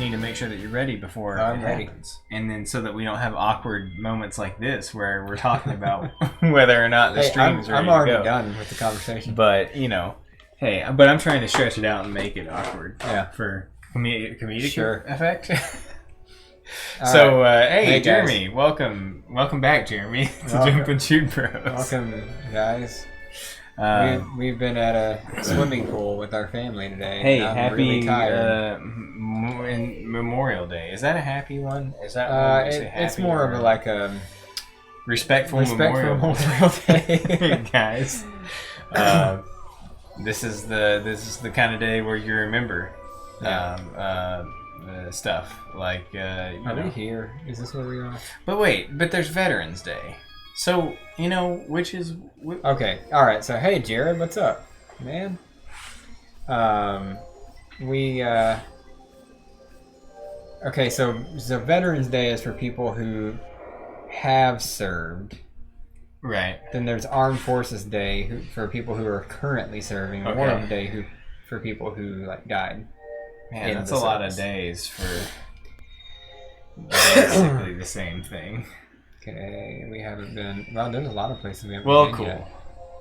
you need to make sure that you're ready before it ready. happens. And then so that we don't have awkward moments like this where we're talking about whether or not the stream is ready I'm to already go. done with the conversation. But, you know, hey, but I'm trying to stretch it out and make it awkward. Yeah. For comedic Sure. effect. All right. Hey, guys. Jeremy, welcome back, Jeremy, to Welcome. Jump and Shoot Bros. Welcome, guys. We've been at a swimming pool with our family today. Hey, I'm happy really tired. Memorial Day. Is that a happy one? Is that when we say It's happy more of or a like a respectful Memorial Memorial Day. guys. This is the kind of day where you remember stuff like Are we here? Is this where we are? But there's Veterans Day, so you know which is Okay. All right. So hey, Jared, what's up, man? Okay. So Veterans Day is for people who have served. right. Then there's Armed Forces Day for people who are currently serving. Okay. Memorial Day for people who like died. Man, in that's the a lot of service. days for basically the same thing. Okay, we haven't been. Well, there's a lot of places we haven't Well, been cool. yet.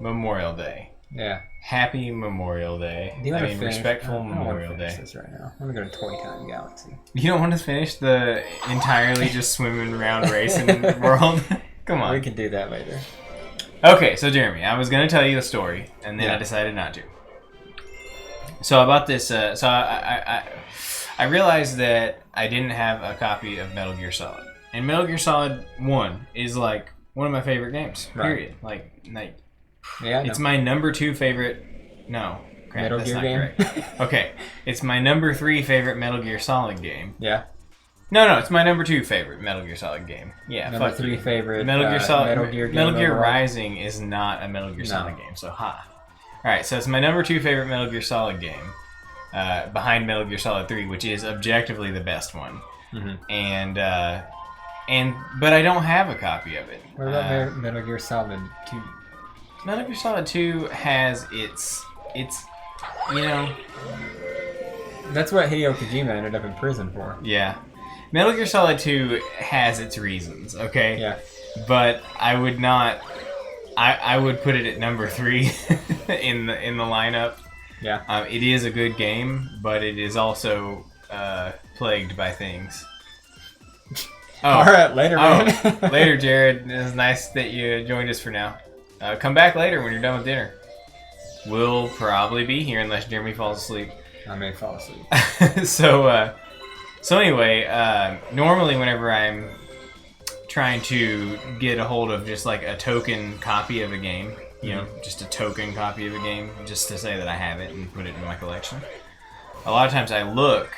Memorial Day. Yeah. Happy Memorial Day. Do you want to finish? respectful I don't wanna Memorial finish Day. this right now. I'm gonna go to Toy Time Galaxy. You don't want to finish the entirely just swimming around racing world? Come We on. can do that later. Okay, so Jeremy, I was going to tell you a story, and then Yeah. I decided not to. So about this, I realized that I didn't have a copy of Metal Gear Solid. And Metal Gear Solid 1 is like one of my favorite games, Right. period. Like Yeah. it's my number 2 favorite. No, crap, Metal that's Gear not game. correct. Okay, it's my number 3 favorite Metal Gear Solid game. Yeah. No, it's my number 2 favorite Metal Gear Solid game. Yeah, Number fuck 3 you. favorite. Metal Gear Solid. Metal Gear game Metal Gear overall. Rising is not a Metal Gear Solid game. So ha. All right, so it's my number 2 favorite Metal Gear Solid game, behind Metal Gear Solid 3, which is objectively the best one. Mhm. But I don't have a copy of it. What about Metal Gear Solid 2? Metal Gear Solid 2 has its you know, That's what Hideo Kojima ended up in prison for. yeah. Metal Gear Solid 2 has its reasons, okay? Yeah. But I would not. I would put it at number 3 in the lineup. Yeah. It is a good game, but it is also plagued by things. Oh, All right, later, man. later, Jared. It's nice that you joined us for now. Come back later when you're done with dinner. We'll probably be here unless Jeremy falls asleep. I may fall asleep. So anyway, normally whenever I'm trying to get a hold of just like a token copy of a game, you know, just a token copy of a game, just to say that I have it and put it in my collection. A lot of times I look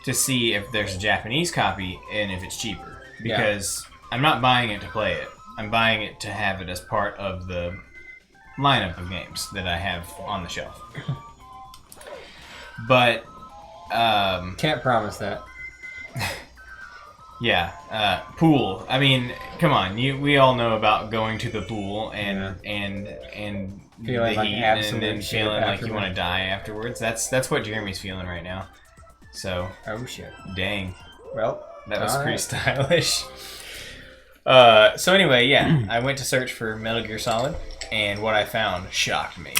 to see if there's a Japanese copy and if it's cheaper, because I'm not buying it to play it. I'm buying it to have it as part of the lineup of games that I have on the shelf. But Can't promise that. yeah, pool. I mean, come on. We all know about going to the pool and Feeling the like heat, and absolute then shit feeling like you afterwards. want to die afterwards. That's what Jeremy's feeling right now. So, Oh shit. dang, Well, that was all pretty right. stylish. So anyway, yeah, I went to search for Metal Gear Solid, and what I found shocked me.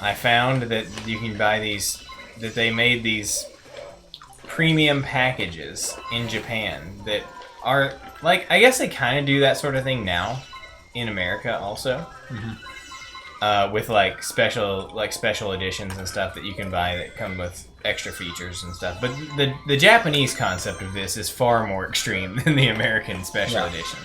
I found that you can buy these, that they made these premium packages in Japan that are, like, I guess they kind of do that sort of thing now in America also. With like special editions and stuff that you can buy that come with extra features and stuff. But the Japanese concept of this is far more extreme than the American special edition.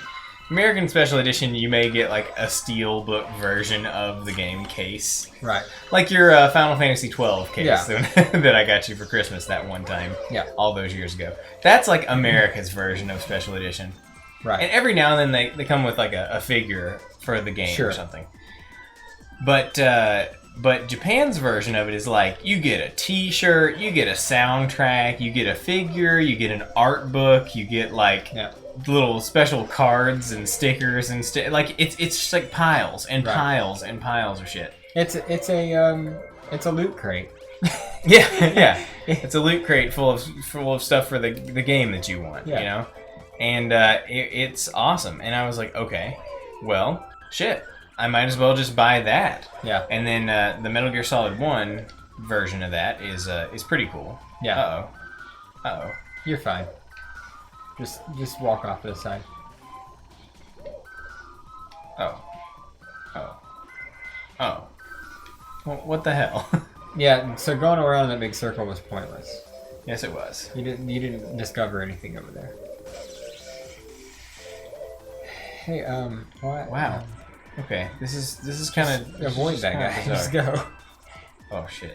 American special edition, you may get like a steelbook version of the game case, Right. like your Final Fantasy 12 case Yeah. that I got you for Christmas that one time, all those years ago. That's like America's version of special edition. Right. And every now and then they come with like a figure for the game or something. But Japan's version of it is like you get a T-shirt, you get a soundtrack, you get a figure, you get an art book, you get like little special cards and stickers and like it's just like piles and piles and piles of shit. It's a loot crate. Yeah. It's a loot crate full of stuff for the game that you want, Yeah. you know? And it's awesome. And I was like, okay, well, shit. I might as well just buy that. Yeah. And then the Metal Gear Solid 1 version of that is pretty cool. Yeah. Uh-oh. You're fine. Just walk off to the side. Oh. Well, what the hell? Yeah, so going around that big circle was pointless. Yes, it was. You didn't discover anything over there. Hey, what? Wow. Okay, this is kind of Avoid that guy. Just go. Oh shit.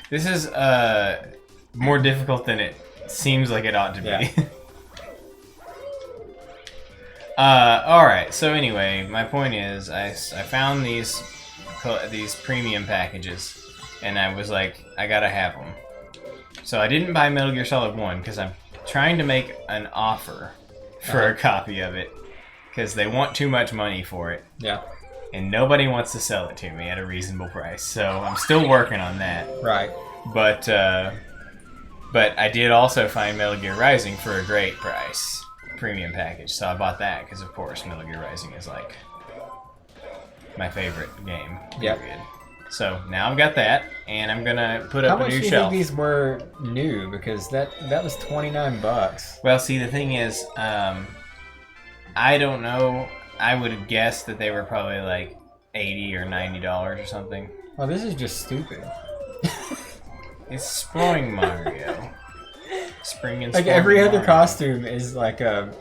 This is more difficult than it seems like it ought to be. Yeah. All right. So anyway, my point is, I found these premium packages, and I was like, I gotta have them. So I didn't buy Metal Gear Solid 1 because I'm trying to make an offer for a copy of it because they want too much money for it. Yeah. And nobody wants to sell it to me at a reasonable price. So I'm still working on that. Right. But I did also find Metal Gear Rising for a great price. Premium package. So I bought that because, of course, Metal Gear Rising is like my favorite game. Yep. Period. So now I've got that, and I'm gonna put up How a much new do you shelf. think these were new? Because that was $29. Well, see, the thing is, I don't know. I would have guessed that they were probably like $80 or $90 or something. Oh, this is just stupid. It's Spring Mario. Spring and Like Spring every other Mario. costume is like a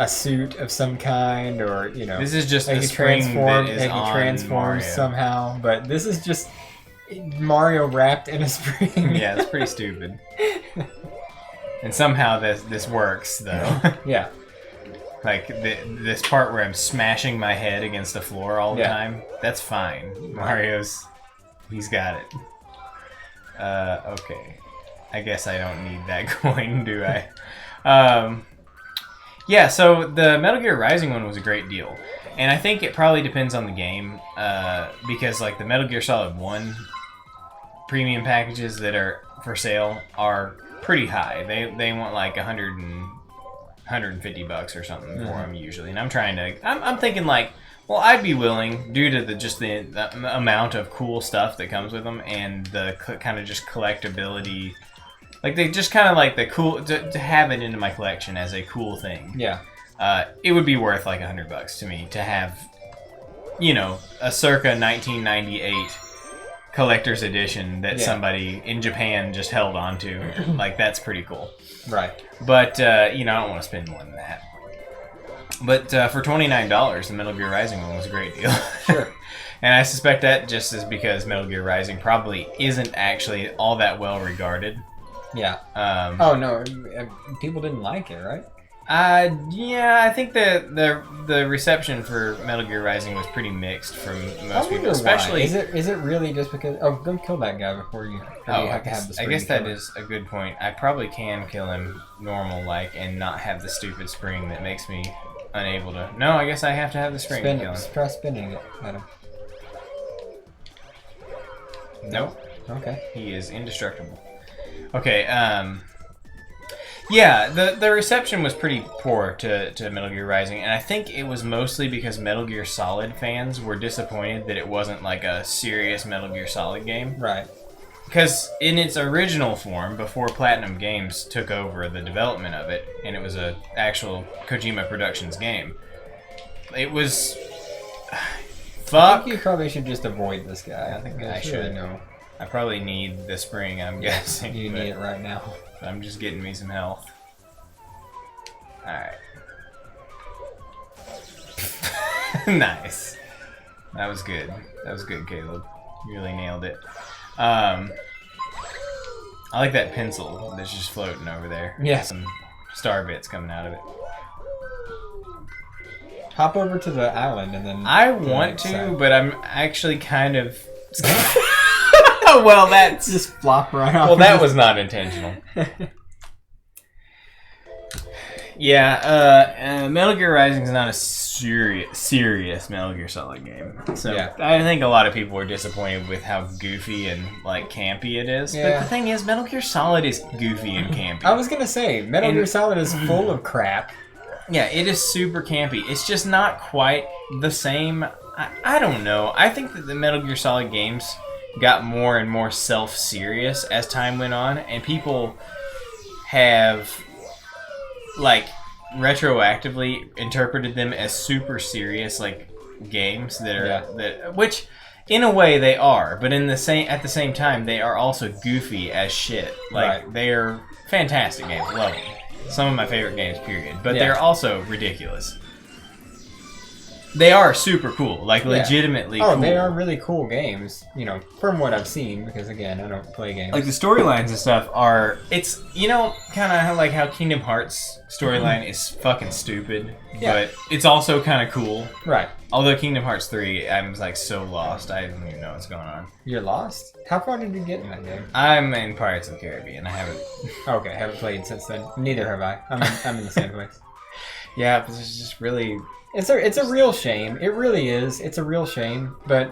suit of some kind, or This is just like the he spring transforms, that is like he on transforms Mario. somehow. But this is just Mario wrapped in a spring. Yeah, it's pretty stupid. And somehow this works though. Yeah. Like this part where I'm smashing my head against the floor all the Yeah. time. That's fine. He's got it. Okay. I guess I don't need that coin, do I? Yeah, so the Metal Gear Rising one was a great deal. And I think it probably depends on the game, because like the Metal Gear Solid 1 premium packages that are for sale are pretty high. They want like $150 or something for them usually. And I'm thinking like, well, I'd be willing, due to the amount of cool stuff that comes with them and the kind of just collectability. Like, they just kind of like the cool, to have it into my collection as a cool thing. Yeah. It would be worth like $100 to me to have, a circa 1998 collector's edition that somebody in Japan just held onto. Like, that's pretty cool. Right. But, I don't want to spend more than that. But for $29, the Metal Gear Rising one was a great deal. Sure. And I suspect that just is because Metal Gear Rising probably isn't actually all that well regarded. Yeah. Oh no, people didn't like it, right? Yeah, I think the reception for Metal Gear Rising was pretty mixed from most people, especially. Why. Is it really just because? Oh, go kill that guy before you. Oh, you have to have the I spring guess that kill him. is a good point. I probably can kill him normal like and not have the stupid spring that makes me unable to. No, I guess I have to have the spring to kill him. Try spinning it at him. Nope. Okay. He is indestructible. Okay, yeah, the reception was pretty poor to Metal Gear Rising, and I think it was mostly because Metal Gear Solid fans were disappointed that it wasn't like a serious Metal Gear Solid game. Right. Because in its original form, before Platinum Games took over the development of it, and it was a actual Kojima Productions game, it was... I Fuck. think you probably should just avoid this guy. I think I There's should. really no. I probably need the spring, I'm guessing. You but- need it right now. But I'm just getting me some health. Alright. Nice. That was good. That was good, Caleb. You really nailed it. I like that pencil that's just floating over there. Yeah. Some star bits coming out of it. Hop over to the island and then. I the want next to, side. but I'm actually kind of... well, that's... Just flop right off. Well, that was not intentional. Yeah, Metal Gear Rising is not a serious Metal Gear Solid game. So Yeah. I think a lot of people were disappointed with how goofy and like campy it is. Yeah. But the thing is, Metal Gear Solid is goofy and campy. I was gonna say, Metal And- Gear Solid is full of crap. Yeah, it is super campy. It's just not quite the same. I don't know. I think that the Metal Gear Solid games got more and more self-serious as time went on, and people have like retroactively interpreted them as super serious like games that are that which in a way they are, but at the same time they are also goofy as shit. Like they are fantastic games. Love them. Some of my favorite games, period. But they're also ridiculous. They are super cool, like legitimately cool. Oh, they are really cool games, you know, from what I've seen, because again, I don't play games. Like the storylines and stuff are, it's, you know, kind of like how Kingdom Hearts storyline is fucking stupid, but it's also kind of cool. Right. Although Kingdom Hearts 3, I'm like so lost, I don't even know what's going on. You're lost? How far did you get in that game? I'm in Pirates of the Caribbean, I haven't... Okay, haven't played since then. Neither have I. I'm in the same place. Yeah, but it's just really... It's a real shame. It really is. It's a real shame. But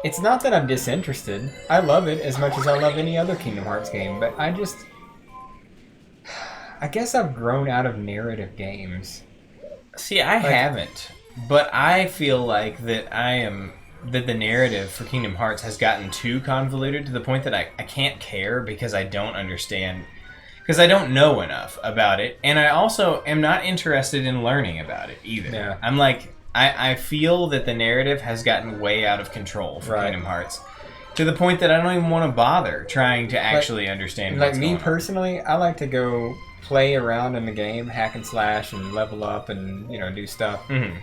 it's not that I'm disinterested. I love it as much as I love any other Kingdom Hearts game. But I guess I've grown out of narrative games. See, I haven't. But I feel like that the narrative for Kingdom Hearts has gotten too convoluted to the point that I can't care because I don't understand... Because I don't know enough about it, and I also am not interested in learning about it either. Yeah. I'm like, I feel that the narrative has gotten way out of control for Kingdom Hearts, to the point that I don't even want to bother trying to actually understand what's going on. Like me personally, I like to go play around in the game, hack and slash, and level up, and do stuff. Mm-hmm.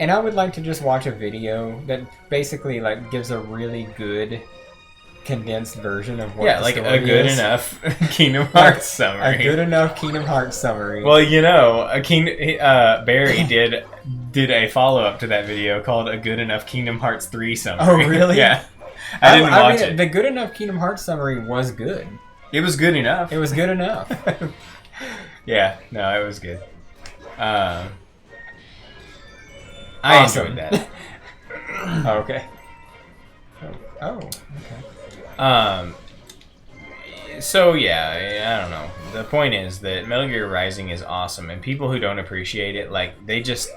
And I would like to just watch a video that basically like gives a really good condensed version of what the like story a good is. enough Kingdom Hearts summary. A good enough Kingdom Hearts summary. Well, Barry did a follow up to that video called "A Good Enough Kingdom Hearts 3 Summary." Oh, really? Yeah, I didn't watch it. The good enough Kingdom Hearts summary was good. It was good enough. It was good enough. Yeah, no, it was good. I Awesome. enjoyed that. Okay. Oh, okay. So yeah, I don't know. The point is that Metal Gear Rising is awesome, and people who don't appreciate it, like they just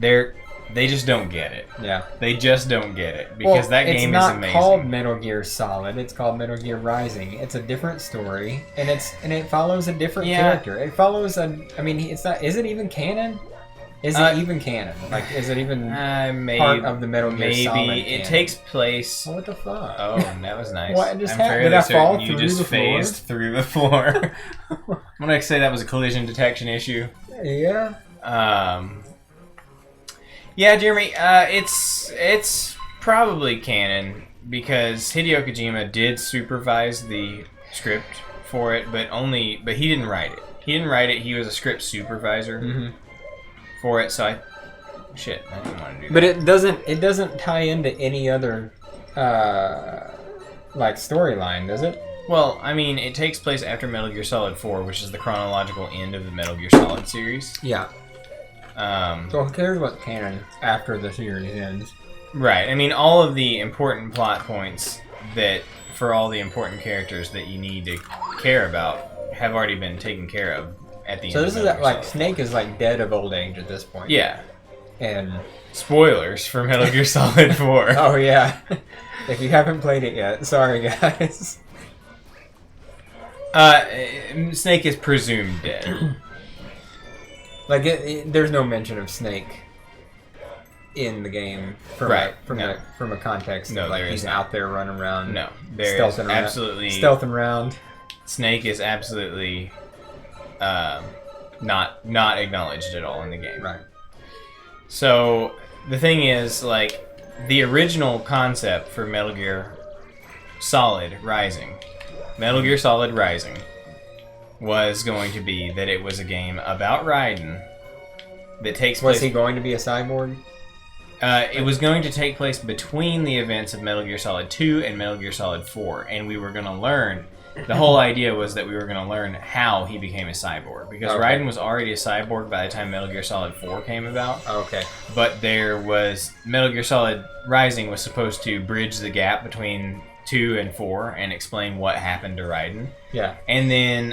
don't get it. Yeah. They just don't get it because that game is amazing. It's not called Metal Gear Solid. It's called Metal Gear Rising. It's a different story, and it follows a different character. It follows it's not. Is it even canon? Is it even canon? Like, is it even part of the Metal Gear Solid Maybe. canon? It takes place... What the fuck? Oh, that was nice. What just I'm happened? fairly Did I certain fall you through just the floor? phased through the floor. I'm going to say that was a collision detection issue. Yeah. Yeah, Jeremy, it's probably canon because Hideo Kojima did supervise the script for it, but he didn't write it. He didn't write it. He was a script supervisor for it. So I didn't want to do that. But it doesn't tie into any other like storyline, does it? Well, I mean, it takes place after Metal Gear Solid 4, which is the chronological end of the Metal Gear Solid series. Yeah. So who cares what's canon after the series ends? Right. I mean, all of the important plot points that, for all the important characters that you need to care about, have already been taken care of at the end. So this of is Metal Gear like Solid. Snake is like dead of old age at this point. Yeah. And Spoilers for Metal Gear Solid 4. oh yeah, if you haven't played it yet, sorry guys. Snake is presumed dead. Like there's no mention of Snake in the game from a context. No, of, like there he's is out there running around. No, there is absolutely stealthing around. Snake is absolutely not acknowledged at all in the game. Right. So the thing is, like, the original concept for Metal Gear Solid Rising was going to be that it was a game about Raiden that takes place... Was he going to be a cyborg? It was going to take place between the events of Metal Gear Solid 2 and Metal Gear Solid 4, and we were going to learn the whole idea was that we were going to learn how he became a cyborg, because Raiden was already a cyborg by the time Metal Gear Solid 4 came about. Okay. But there was Metal Gear Solid Rising was supposed to bridge the gap between 2 and 4 and explain what happened to Raiden. Yeah. And then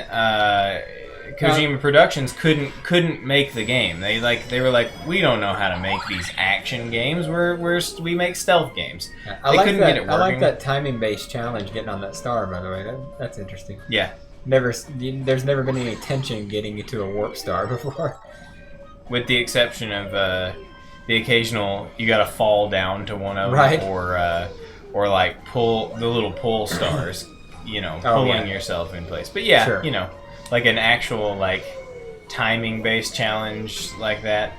Kojima Productions couldn't make the game. They were like, we don't know how to make these action games. We make stealth games. They couldn't get it working. I like that timing-based challenge getting on that star. By the way, that's interesting. Yeah. There's never been any tension getting you to a warp star before. With the exception of the occasional, you got to fall down to one of them, or like pull the little pull stars, pulling yourself in place. But yeah, sure. Like an actual like timing-based challenge like that.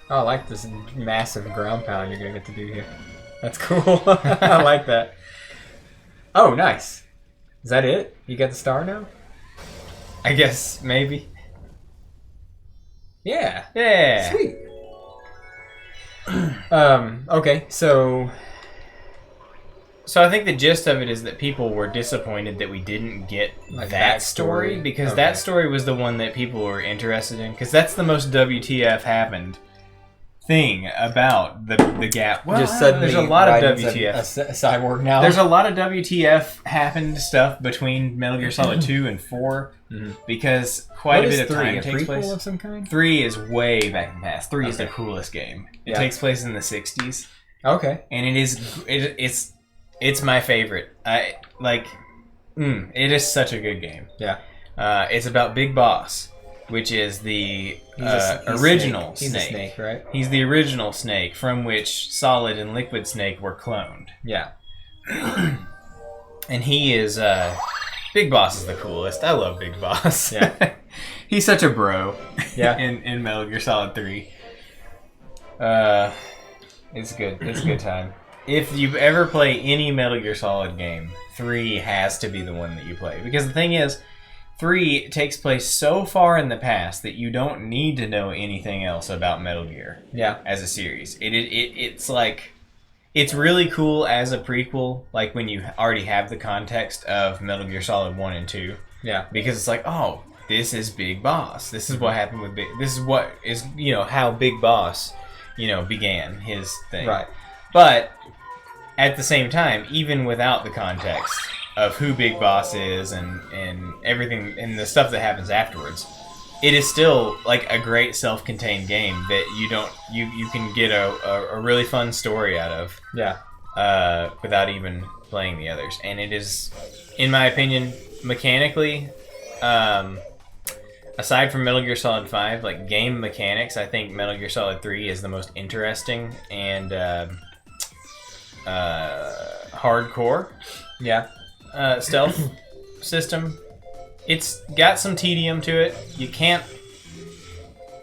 Oh, I like this massive ground pound you're gonna get to do here. That's cool. I like that. Oh, nice. Is that it? You got the star now? I guess maybe. Yeah. Yeah. Sweet. Okay, so I think the gist of it is that people were disappointed that we didn't get that story, because that story was the one that people were interested in, because that's the most WTF happened thing about the gap. Well, just suddenly there's a lot of WTF. A cyborg now. There's a lot of WTF happened stuff between Metal Gear Solid 2 and 4, because quite a bit of time takes place. Of some kind? 3 is way back in the past. 3 is the coolest game. It takes place in the 60s. Okay. And it's my favorite. It is such a good game. Yeah. It's about Big Boss, which is the original Snake. He's a snake, right? He's the original Snake from which Solid and Liquid Snake were cloned. Yeah. And he is Big Boss is the coolest. I love Big Boss. Yeah. He's such a bro. Yeah. in Metal Gear Solid 3. It's good. It's a good time. If you ever play any Metal Gear Solid game, 3 has to be the one that you play. Because the thing is, 3 takes place so far in the past that you don't need to know anything else about Metal Gear. Yeah. As a series. It's like, it's really cool as a prequel, like when you already have the context of Metal Gear Solid 1 and 2. Yeah. Because it's like, oh, this is Big Boss. This is what happened with this is what is, how Big Boss, began his thing. Right. But at the same time, even without the context of who Big Boss is and everything and the stuff that happens afterwards, it is still like a great self-contained game that you can get a really fun story out of. Yeah. Without even playing the others. And it is, in my opinion, mechanically, aside from Metal Gear Solid 5, like game mechanics, I think Metal Gear Solid 3 is the most interesting and hardcore stealth system. It's got some tedium to it.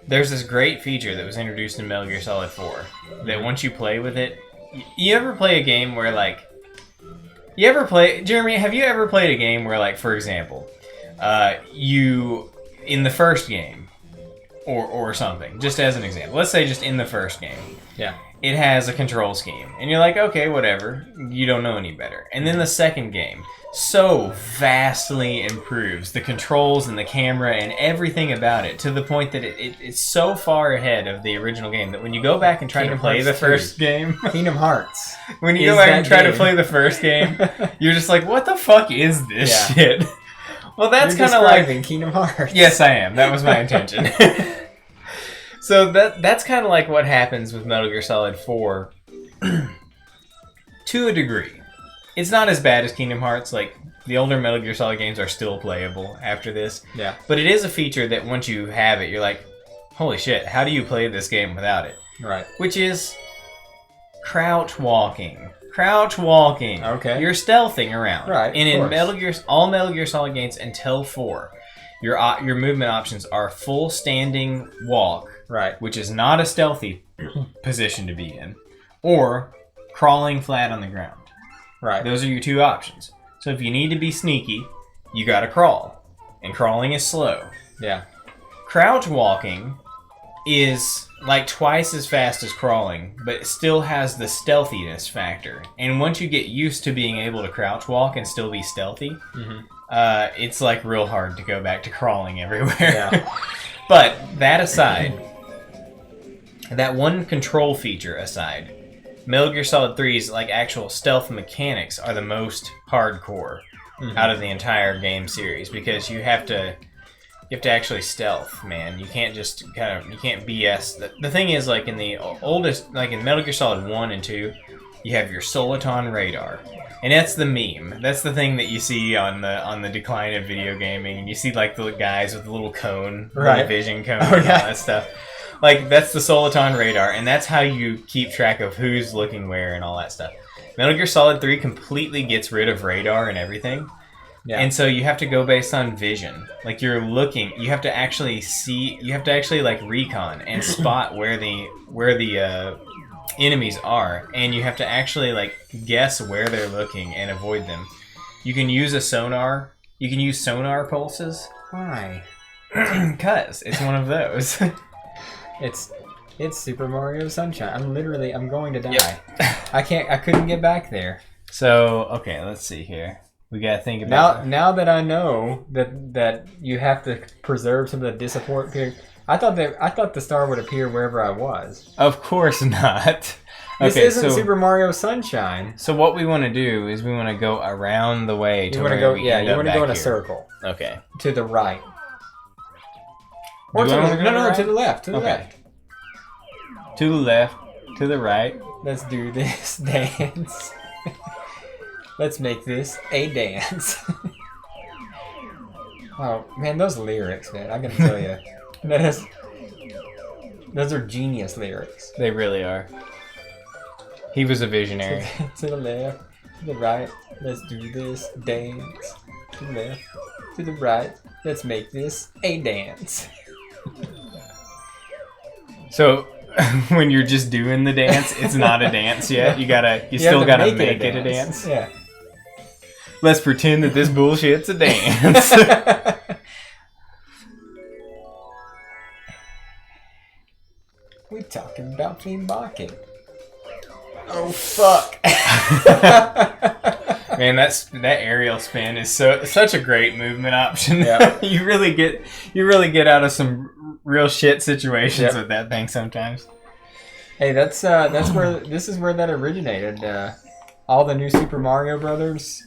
There's this great feature that was introduced in Metal Gear Solid 4 that once you play with it, you ever play a game where Jeremy, have you ever played a game where, like, for example, in the first game or something, just as an example, let's say just in the first game, it has a control scheme, and you're like, okay, whatever, you don't know any better. And then the second game so vastly improves the controls and the camera and everything about it, to the point that it's so far ahead of the original game that when you go back and try to play the first game, Kingdom Hearts, when you go back and try to play the first game, you're just like, what the fuck is this shit? Well, that's kind of like Kingdom Hearts. Yes, I am. That was my intention. So that's kind of like what happens with Metal Gear Solid 4 to a degree. It's not as bad as Kingdom Hearts. Like, the older Metal Gear Solid games are still playable after this. Yeah. But it is a feature that once you have it, you're like, holy shit, how do you play this game without it? Right. Which is crouch walking. Crouch walking. Okay. You're stealthing around. Right. And in all Metal Gear Solid games until 4, your movement options are full standing walk. Right. Which is not a stealthy position to be in, or crawling flat on the ground. Right. Those are your two options. So if you need to be sneaky, you gotta crawl. And crawling is slow. Yeah. Crouch walking is like twice as fast as crawling, but it still has the stealthiness factor. And once you get used to being able to crouch walk and still be stealthy, it's like real hard to go back to crawling everywhere. Yeah. But that aside, that one control feature aside, Metal Gear Solid 3's like actual stealth mechanics are the most hardcore out of the entire game series, because you have to actually stealth, man. You can't just you can't BS. The thing is, like in the oldest, like in Metal Gear Solid 1 and 2, you have your Soliton radar. And that's the meme. That's the thing that you see on the decline of video gaming. And you see like the guys with the little cone, right, vision cone, and all that stuff. Like that's the Soliton radar, and that's how you keep track of who's looking where and all that stuff. Metal Gear Solid 3 completely gets rid of radar and everything. Yeah. And so you have to go based on vision. Like you're looking, you have to actually see, you have to actually like recon and spot where the enemies are, and you have to actually like guess where they're looking and avoid them. You can use a sonar. You can use sonar pulses. Why? Because it's one of those. It's Super Mario Sunshine. I'm going to die. Yep. I couldn't get back there. So okay, let's see here. We gotta think about now that I know that you have to preserve some of the disappointment period. I thought the star would appear wherever I was. Of course not. This isn't Super Mario Sunshine. So what we want to do is we want to go around the way to you want to go. Yeah, you want to go in a circle. Okay. To the right. Or to the right? To the left. To the left. To the left. To the right. Let's do this dance. Let's make this a dance. Oh man, those lyrics, man! I gotta tell you, those are genius lyrics. They really are. He was a visionary. To the left, to the right. Let's do this dance. To the left, to the right. Let's make this a dance. So, when you're just doing the dance, it's not a dance yet. You still gotta make it a dance. Yeah. Let's pretend that this bullshit's a dance. We're talking about King Baki. Oh fuck! Man, that aerial spin is such a great movement option. Yep. you really get out of some real shit situations with that thing sometimes. Hey, that's where that originated. All the new Super Mario Brothers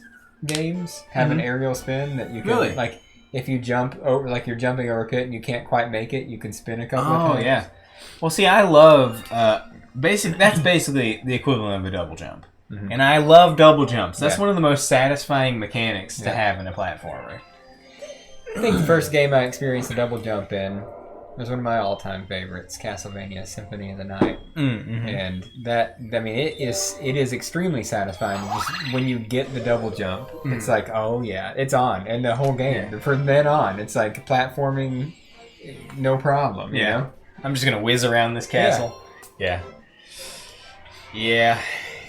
games have an aerial spin that you can like if you jump over, like you're jumping over a pit and you can't quite make it, you can spin a couple of times. Oh yeah. Well, see, I love that's basically the equivalent of a double jump. Mm-hmm. And I love double jumps. That's one of the most satisfying mechanics to have in a platformer. I think the first game I experienced a double jump in was one of my all-time favorites, Castlevania Symphony of the Night. Mm-hmm. And it is extremely satisfying. Just when you get the double jump, it's like, oh yeah, it's on. And the whole game, from then on, it's like platforming, no problem. You know? I'm just going to whiz around this castle. Yeah. Yeah.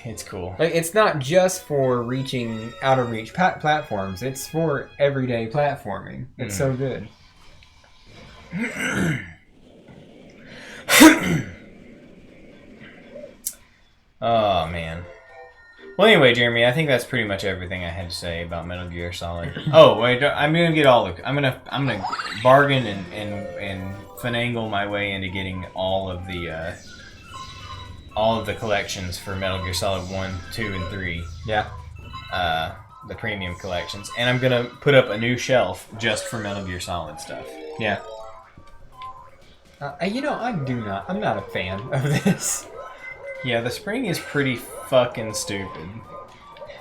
It's cool. Like, it's not just for reaching out of reach platforms. It's for everyday platforming. It's so good. Oh man. Well, anyway, Jeremy, I think that's pretty much everything I had to say about Metal Gear Solid. Oh wait, I'm gonna get I'm gonna bargain and finagle my way into getting all of the collections for Metal Gear Solid 1, 2, and 3. Yeah. The premium collections, and I'm gonna put up a new shelf just for Metal Gear Solid stuff. Yeah. I'm not a fan of this. Yeah, the spring is pretty fucking stupid.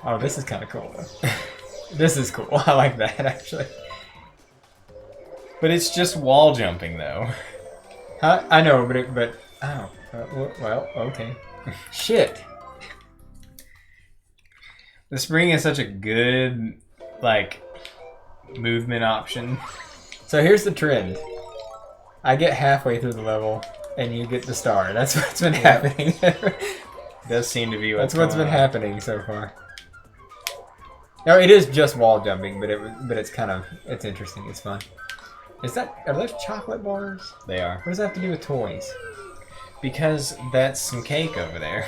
Oh, this is kind of cool, though. This is cool. I like that, actually. But it's just wall jumping, though. I know, but well, okay. Shit. The spring is such a good, like, movement option. So here's the trend. I get halfway through the level, and you get the star. That's what's been happening. Does seem to be what's been happening so far. No, it is just wall jumping, but it's interesting. It's fun. Are those chocolate bars? They are. What does that have to do with toys? Because that's some cake over there.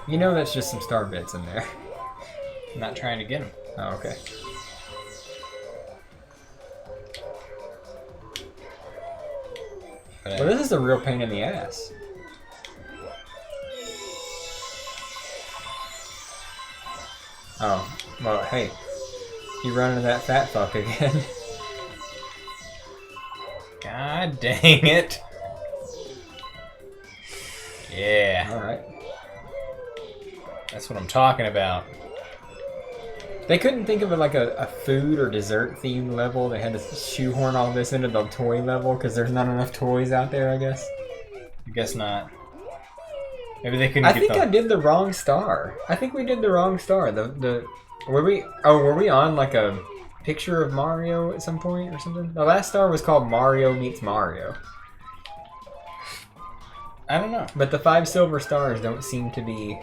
You know that's just some star bits in there. I'm not trying to get them. Oh, okay. Well, this is a real pain in the ass. Oh, well, hey. You run into that fat fuck again. God dang it. Yeah. Alright. That's what I'm talking about. They couldn't think of it like a food or dessert themed level. They had to shoehorn all this into the toy level because there's not enough toys out there, I guess. I guess not. Maybe they couldn't I get think the... I did the wrong star. I think we did the wrong star. Were we on like a picture of Mario at some point or something? The last star was called Mario Meets Mario. I don't know. But the 5 silver stars don't seem to be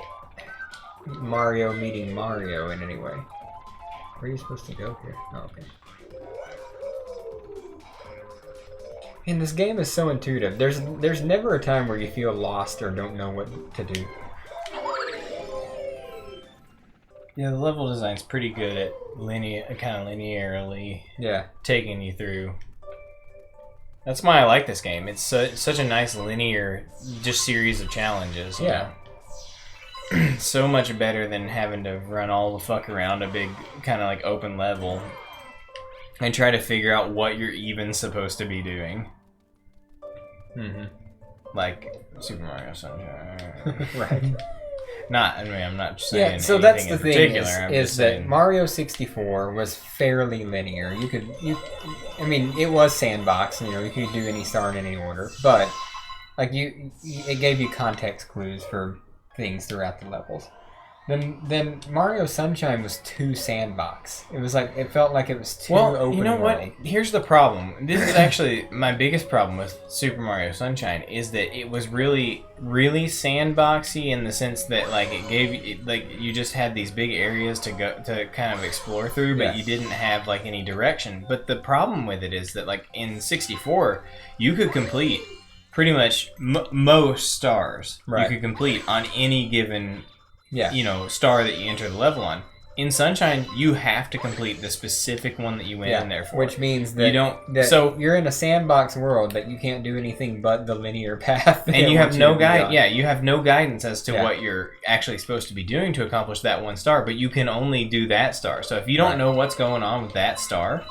Mario meeting Mario in any way. Where are you supposed to go here? Oh, okay. And this game is so intuitive. There's never a time where you feel lost or don't know what to do. Yeah, the level design's pretty good at linearly taking you through. That's why I like this game. It's such a nice linear just series of challenges. Yeah. So much better than having to run all the fuck around a big kind of like open level and try to figure out what you're even supposed to be doing. Mm-hmm. Like Super Mario Sunshine. Right. I'm not saying. Yeah, so that's the in thing particular. is that Mario 64 was fairly linear. It was sandbox. You could do any star in any order, but like it gave you context clues for things throughout the levels. Then Mario Sunshine was too sandbox. It was like it felt like it was too open. You know world. what? Here's the problem. This is actually my biggest problem with Super Mario Sunshine is that it was really, really sandboxy in the sense that like it gave you you just had these big areas to go to kind of explore through, but you didn't have like any direction. But the problem with it is that like in 64, you could complete pretty much most stars. Right. You could complete on any given star that you enter the level on. In Sunshine, you have to complete the specific one that you went in there for. Which means that you don't. So you're in a sandbox world that you can't do anything but the linear path. And you have no guide. Yeah, you have no guidance as to what you're actually supposed to be doing to accomplish that one star. But you can only do that star. So if you don't know what's going on with that star,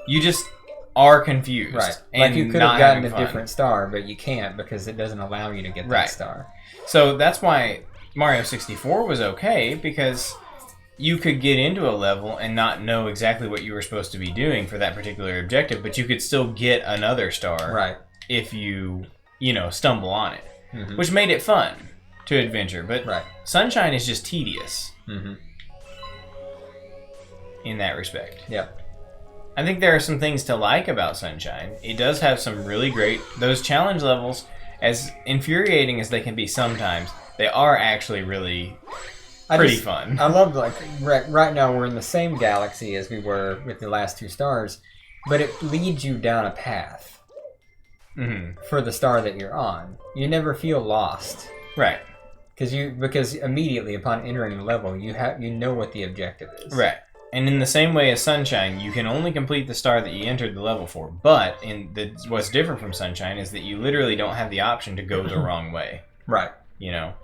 you just are confused. Right. And like you could have gotten a fun. Different star, but you can't because it doesn't allow you to get that star. So that's why Mario 64 was okay, because you could get into a level and not know exactly what you were supposed to be doing for that particular objective, but you could still get another star if you stumble on it, which made it fun to adventure. But Sunshine is just tedious in that respect. Yep. I think there are some things to like about Sunshine. It does have some really great... Those challenge levels, as infuriating as they can be sometimes, they are actually really pretty fun. I love, like, right now we're in the same galaxy as we were with the last 2 stars, but it leads you down a path for the star that you're on. You never feel lost. Right. Because immediately upon entering the level, you know what the objective is. Right. And in the same way as Sunshine, you can only complete the star that you entered the level for. But what's different from Sunshine is that you literally don't have the option to go the wrong way. Right. You know?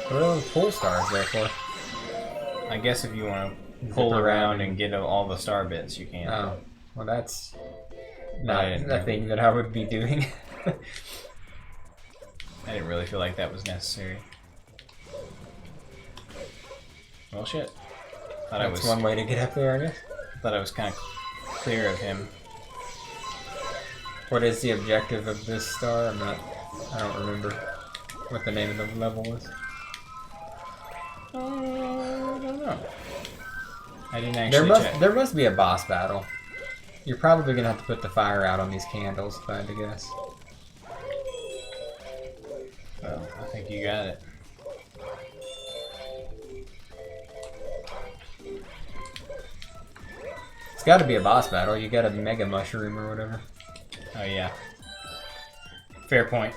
What are those pull stars there for? I guess if you want to pull around and get all the star bits, you can. Oh. Well, that's not a thing that I would be doing. I didn't really feel like that was necessary. Well, shit. That's one way to get up there, I guess. Thought I was kind of clear of him. What is the objective of this star? I don't remember what the name of the level was. I don't know. I didn't actually check. There must be a boss battle. You're probably going to have to put the fire out on these candles, if I had to guess. Well, I think you got it. It's got to be a boss battle. You got a Mega Mushroom or whatever. Oh yeah. Fair point.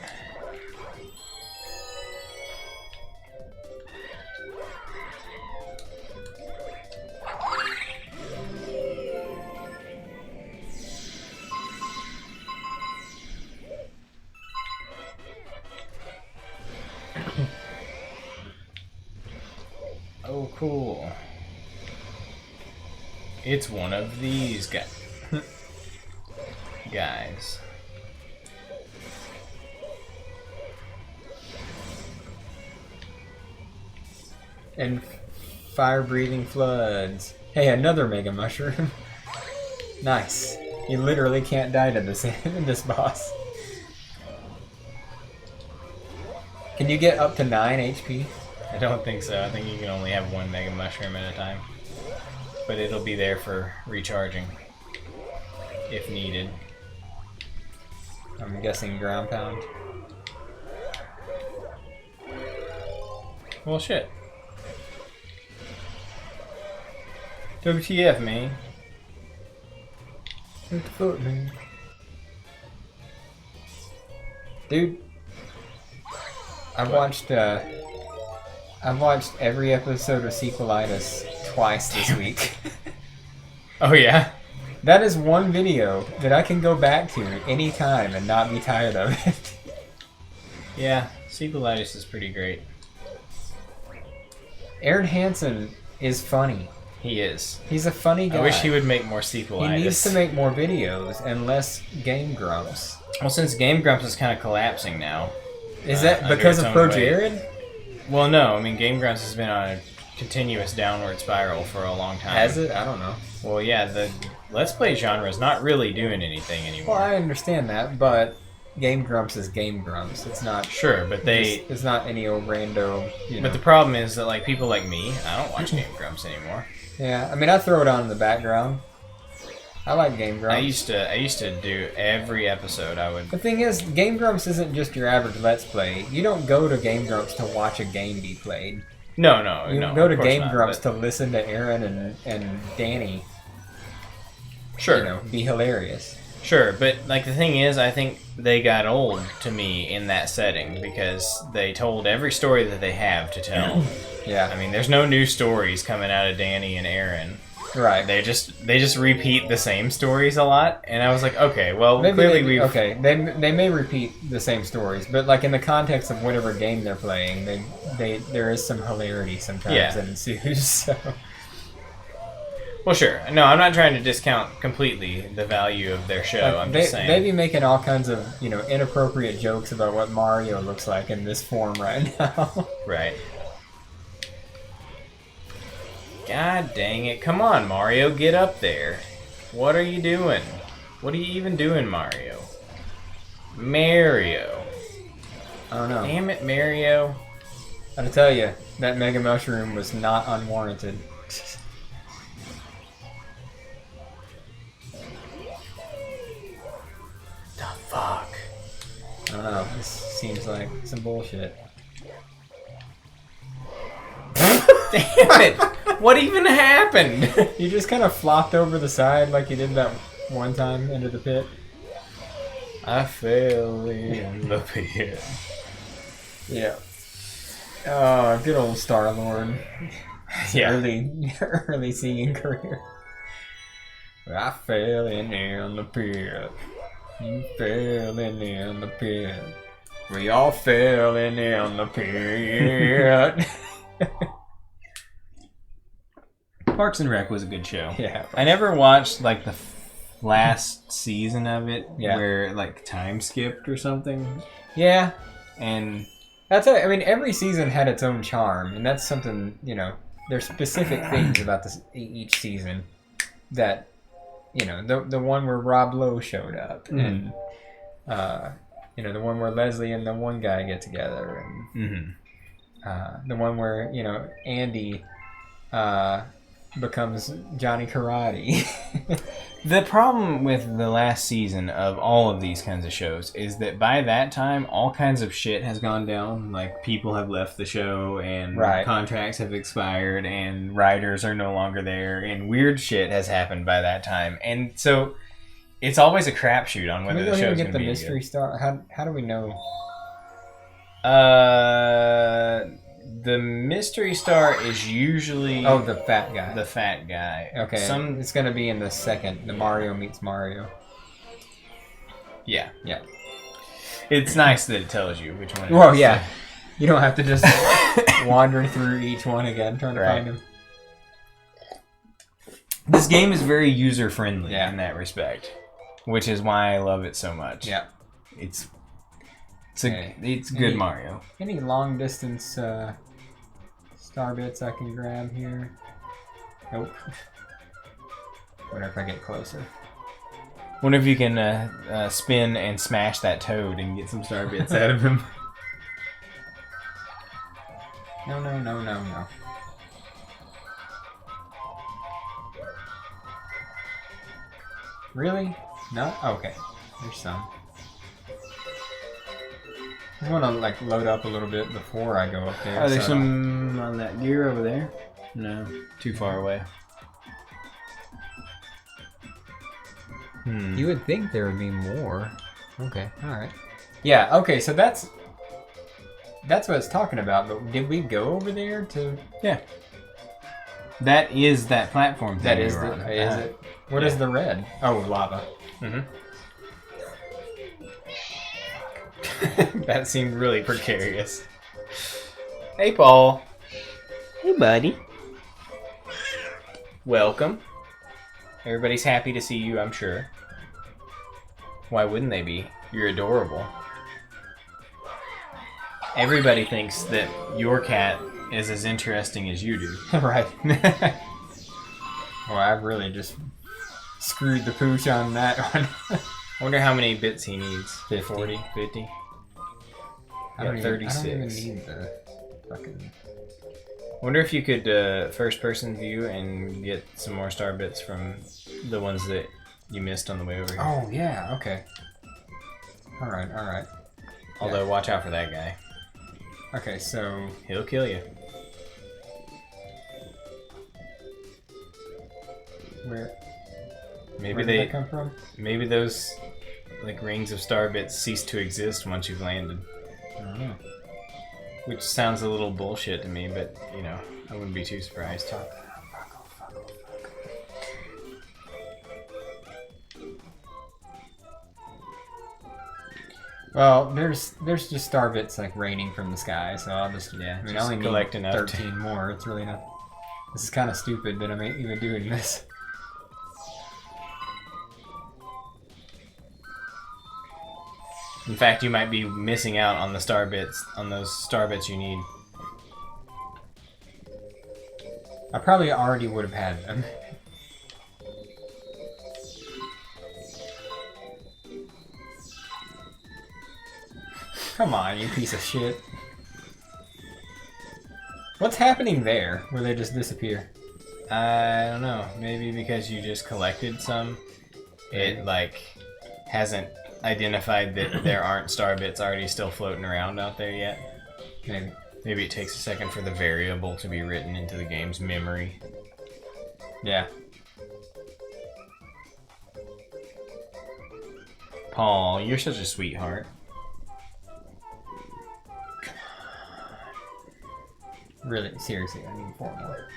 Oh, cool. It's one of these guys. And fire-breathing floods. Hey, another Mega Mushroom. Nice. You literally can't die to this boss. Can you get up to 9 HP? I don't think so. I think you can only have one Mega Mushroom at a time. But it'll be there for recharging. If needed. I'm guessing ground pound. Well, shit. WTF, man. What the fuck, man? Dude, I've watched every episode of Sequelitis twice this week. Oh yeah? That is one video that I can go back to any time and not be tired of it. Yeah, Sequelitis is pretty great. Aaron Hansen is funny. He is. He's a funny guy. I wish he would make more Sequelitis. He needs to make more videos and less Game Grumps. Well, since Game Grumps is kind of collapsing now. Is that because of Pro Jared? Well, no. I mean, Game Grumps has been on a continuous downward spiral for a long time. Has it? I don't know. Well, yeah, the Let's Play genre is not really doing anything anymore. Well, I understand that, but Game Grumps is Game Grumps. It's not... Sure, but It's not any old rando, you know. But the problem is that, like, people like me, I don't watch Game Grumps anymore. Yeah, I mean, I throw it on in the background. I like Game Grumps. I used to do every episode. I would. The thing is, Game Grumps isn't just your average Let's Play. You don't go to Game Grumps to watch a game be played. No. You go to Game Grumps to listen to Aaron and Danny. Sure. You know, be hilarious. Sure, but like the thing is, I think they got old to me in that setting because they told every story that they have to tell. Yeah. I mean, there's no new stories coming out of Danny and Aaron. Right. They just repeat the same stories a lot, and I was like, okay, well, Maybe clearly they may repeat the same stories, but like in the context of whatever game they're playing, there is some hilarity sometimes that ensues. So. Well, sure. No, I'm not trying to discount completely the value of their show. I'm just saying they be making all kinds of inappropriate jokes about what Mario looks like in this form right now. Right. God dang it. Come on, Mario. Get up there. What are you doing? What are you even doing, Mario? Mario. I don't know. Damn it, Mario. I gotta tell you, that Mega Mushroom was not unwarranted. The fuck? I don't know. This seems like some bullshit. Damn it! What even happened? You just kind of flopped over the side like you did that one time into the pit. I fell in the pit. Yeah. Oh, good old Star-Lord. Yeah. Early singing career. I fell in the pit. You fell in the pit. We all fell in the pit. Parks and Rec was a good show. Yeah. I never watched like the last season of it Yeah. where like time skipped or something. Yeah. And That's it. I mean, every season had its own charm, and that's something, there's specific things about each season that, the one where Rob Lowe showed up, and, the one where Leslie and the one guy get together, and the one where, Andy becomes Johnny Karate. The problem with the last season of all of these kinds of shows is that by that time, all kinds of shit has gone down. Like, people have left the show, and Right. contracts have expired, and writers are no longer there, and weird shit has happened by that time. And so, it's always a crapshoot on Can we whether go the ahead show's and going get to the be mystery star? How do we know? The mystery star is usually Oh, the fat guy. the fat guy. Okay, it's gonna be in the second. The Mario meets Mario. Yeah. Yeah. It's nice that it tells you which one it Well, is. yeah. You don't have to just wander through each one again trying to Right. find him. This game is very user-friendly Yeah. in that respect, which is why I love it so much. Yeah. It's Okay. it's good Mario. Any long distance star bits I can grab here? Nope. What if I get closer? Wonder if you can spin and smash that toad and get some star bits out of him. No, no, no, no, no. Really? No? Okay. There's some. I want to like load up a little bit before I go up there. Are there so- some on that gear over there? No, too far away. You would think there would be more. Okay, alright. Yeah, okay, so that's what it's talking about, but did we go over there to... Yeah. That is that platform thing. That is you were the... on. Is it? What is the red? Oh, lava. That seemed really precarious. Hey, Paul. Hey, buddy. Welcome. Everybody's happy to see you, I'm sure. Why wouldn't they be? You're adorable. Everybody thinks that your cat is as interesting as you do. Right. Well, I've really just screwed the pooch on that one. I wonder how many bits he needs. 50. 40? 50? I don't, Yeah, even, I don't even 36. need the fucking... Wonder if you could first-person view and get some more star bits from the ones that you missed on the way over here. Oh, yeah, okay. Alright, alright. Although, watch out for that guy. Okay, so... He'll kill you. Where Maybe did that come from? maybe those like rings of star bits cease to exist once you've landed. I don't know. Which sounds a little bullshit to me, but you know, I wouldn't be too surprised. Well, there's just star bits like raining from the sky, so I'll just Yeah, I mean, just I only collect need enough to- 13 more. It's really not. This is kind of stupid that I'm even doing this. In fact, you might be missing out on the star bits, on those star bits you need. I probably already would have had them. Come on, you piece of shit. What's happening there where they just disappear? I don't know. Maybe because you just collected some, it like hasn't identified that there aren't star bits already still floating around out there yet. Maybe. Maybe it takes a second for the variable to be written into the game's memory. Yeah. Paul, you're such a sweetheart. Really, seriously, I need 4 more.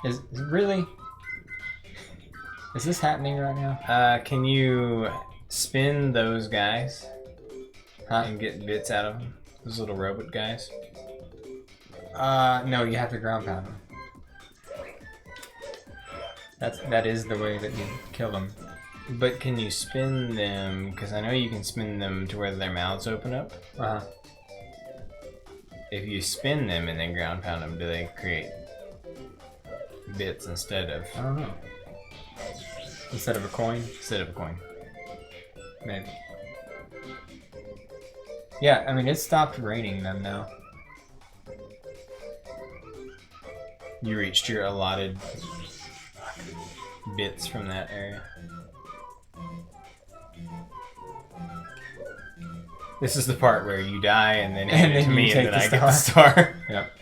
Is really? Is this happening right now? Can you spin those guys Huh? and get bits out of them? Those little robot guys? No, you have to ground pound them. That is the way that you kill them. But can you spin them? Because I know you can spin them to where their mouths open up. Uh-huh. If you spin them and then ground pound them, do they create bits instead of I don't know. Instead of a coin? a coin? Maybe. Yeah, I mean, it stopped raining them now. You reached your allotted bits from that area. This is the part where you die and then hand it to me and then I get the star. Yep.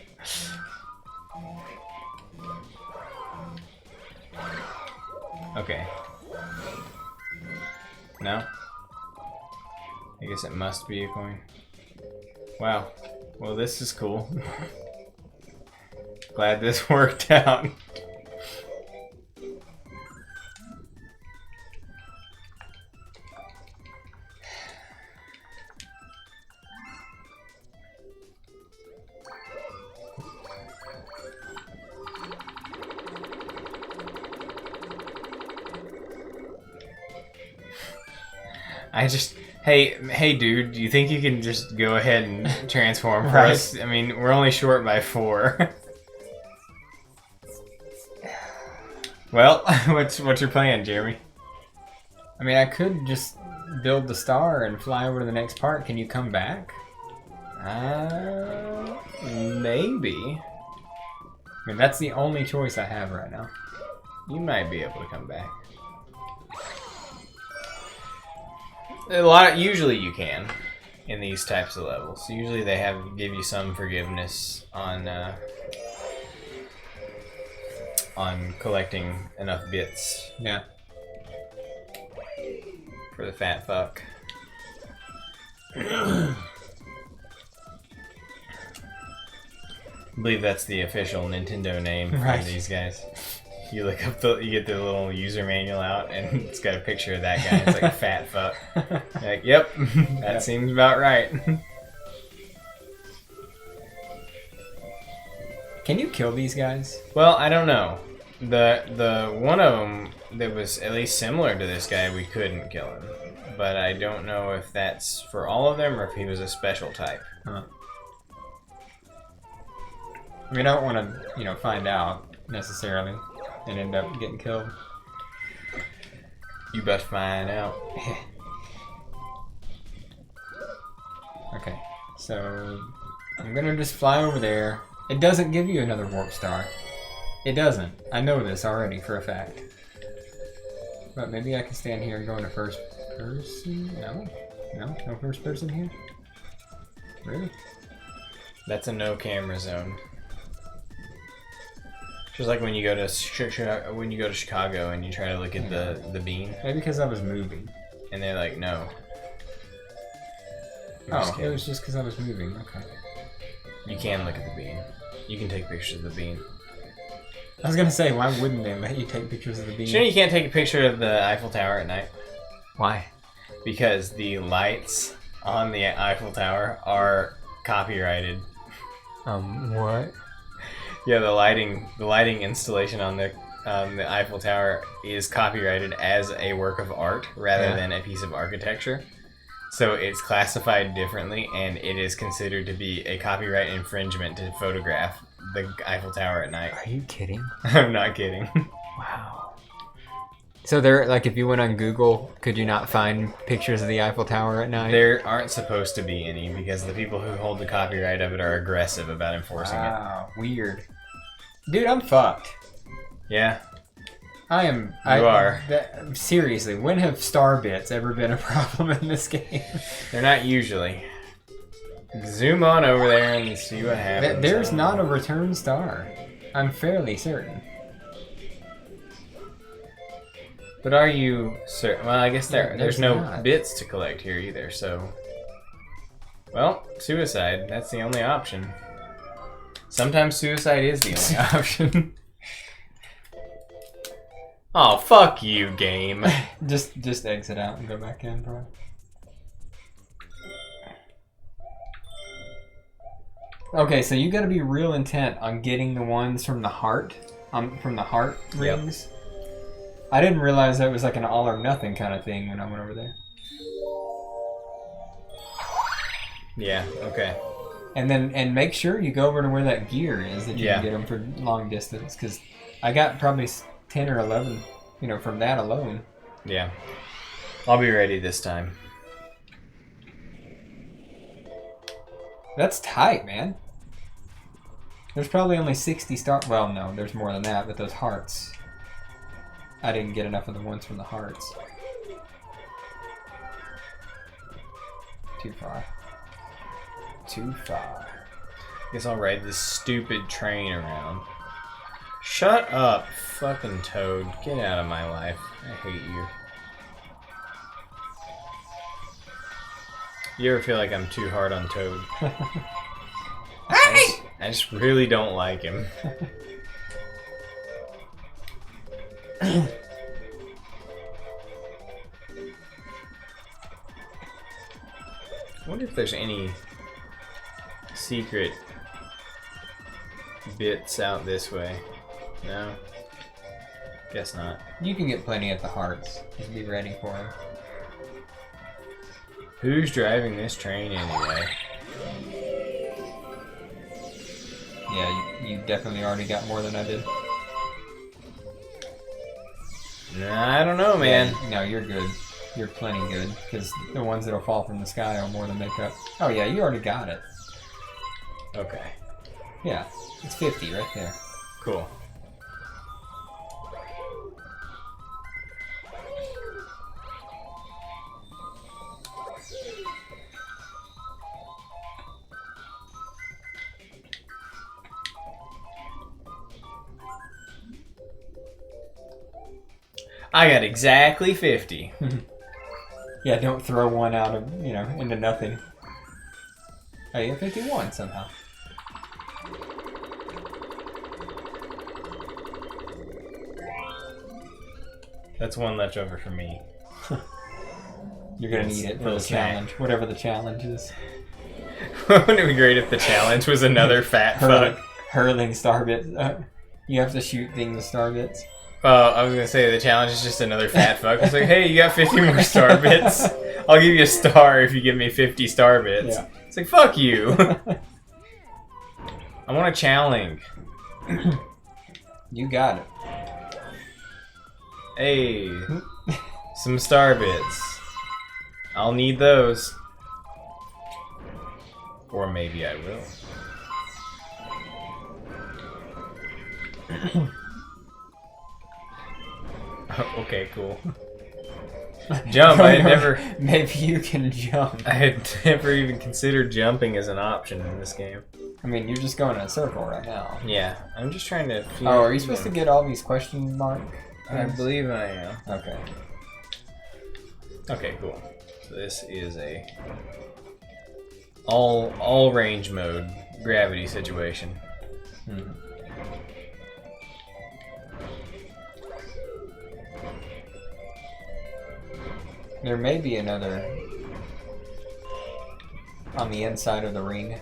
Okay. No? I guess it must be a coin. Wow. Well, this is cool. Glad this worked out. Hey dude, do you think you can just go ahead and transform for us? I mean, we're only short by 4. Well, what's your plan, Jeremy? I mean, I could just build the star and fly over to the next part. Can you come back? Maybe. I mean, that's the only choice I have right now. You might be able to come back. Usually you can in these types of levels. Usually they give you some forgiveness on collecting enough bits. Yeah. For the fat fuck. I believe that's the official Nintendo name for these guys. You look up you get the little user manual out, and it's got a picture of that guy. It's like fat fuck. You're like, yep, that seems about right. Can you kill these guys? Well, I don't know. The one of them that was at least similar to this guy, we couldn't kill him, but I don't know if that's for all of them or if he was a special type. Huh. I mean, I don't want to, find out necessarily and end up getting killed. You best find out. Okay, so I'm gonna just fly over there. It doesn't give you another warp star. It doesn't. I know this already for a fact. But maybe I can stand here and go into first person? No first person here? Really? That's a no camera zone. Just like when you go to Chicago and you try to look at the bean. Maybe because I was moving. And they're like, no. It was just because I was moving. Okay. You can look at the bean. You can take pictures of the bean. I was gonna say, why wouldn't they let you take pictures of the bean? Sure, you can't take a picture of the Eiffel Tower at night. Why? Because the lights on the Eiffel Tower are copyrighted. What? Yeah, the lighting installation on the Eiffel Tower is copyrighted as a work of art rather than a piece of architecture. So it's classified differently, and it is considered to be a copyright infringement to photograph the Eiffel Tower at night. Are you kidding? I'm not kidding. Wow. So there, like, if you went on Google, could you not find pictures of the Eiffel Tower at night? There aren't supposed to be any because the people who hold the copyright of it are aggressive about enforcing it. Wow, weird. Dude, I'm fucked. Yeah. I am. You are. Seriously, when have star bits ever been a problem in this game? They're not usually. Zoom on over there and see what happens. There's not a return star. I'm fairly certain. But are you certain? Well, I guess there's no not. bits to collect here either, so... Well, suicide. That's the only option. Sometimes suicide is the only option. Oh, fuck you, game. just exit out and go back in, bro. Okay, so you gotta be real intent on getting the ones from the heart, from the heart rings. Yep. I didn't realize that was like an all or nothing kind of thing when I went over there. Yeah, okay. And make sure you go over to where that gear is that you can get them for long distance, because I got probably 10 or 11, from that alone. Yeah. I'll be ready this time. That's tight, man. There's probably only 60 star. Well, no, there's more than that, but those hearts. I didn't get enough of the ones from the hearts. Too far. Too far. Guess I'll ride this stupid train around. Shut up, fucking Toad. Get out of my life. I hate you. You ever feel like I'm too hard on Toad? I just really don't like him. I wonder if there's any secret bits out this way. No? Guess not. You can get plenty at the hearts. Just be ready for them. Who's driving this train anyway? Yeah, you definitely already got more than I did. Nah, I don't know, man. Yeah, no, you're good. You're plenty good, because the ones that'll fall from the sky will more than make up. Oh yeah, you already got it. Okay. Yeah, it's 50 right there. Cool. I got exactly 50. Yeah, don't throw one out of, into nothing. Oh, you got 51 somehow. That's one left over for me. You're gonna need it for the challenge, whatever the challenge is. Wouldn't it be great if the challenge was another fat fuck? Hurling star bits. You have to shoot things with star bits. I was gonna say the challenge is just another fat fuck. It's like, hey, you got 50 more star bits. I'll give you a star if you give me 50 star bits. Yeah. It's like, fuck you. I want a challenge. You got it. Hey, some star bits. I'll need those. Or maybe I will. Okay, cool. Jump. I had never. Maybe you can jump. I had never even considered jumping as an option in this game. I mean, you're just going in a circle right now. Yeah, I'm just trying to. Oh, are you supposed to get all these question mark? I believe I am. Okay. Okay, cool. So this is a all range mode gravity situation. Hmm. There may be another on the inside of the ring.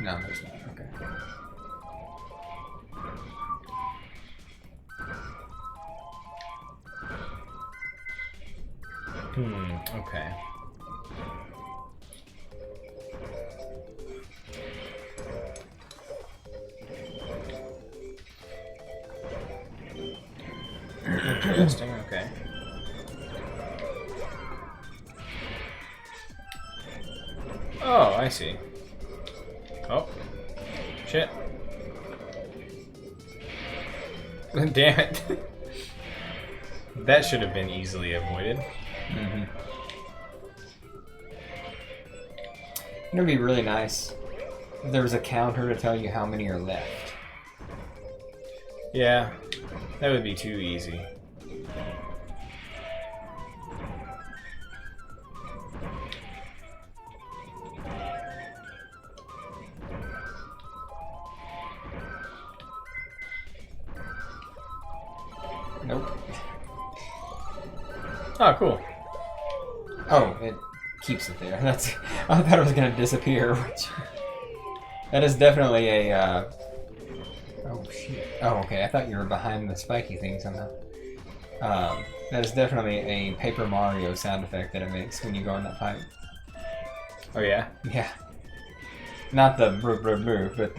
No, there's not. Okay. Okay. Interesting, okay. Oh, I see. Oh. Shit. Damn it. That should have been easily avoided. Mm-hmm. It'd be really nice if there was a counter to tell you how many are left. Yeah, that would be too easy. Nope. Oh, cool. Oh, it keeps it there. That's. I thought it was gonna disappear. Which, that is definitely a. Oh shit. Oh, okay. I thought you were behind the spiky thing somehow. That is definitely a Paper Mario sound effect that it makes when you go in that pipe. Oh yeah. Yeah. Not the brr brr brr, but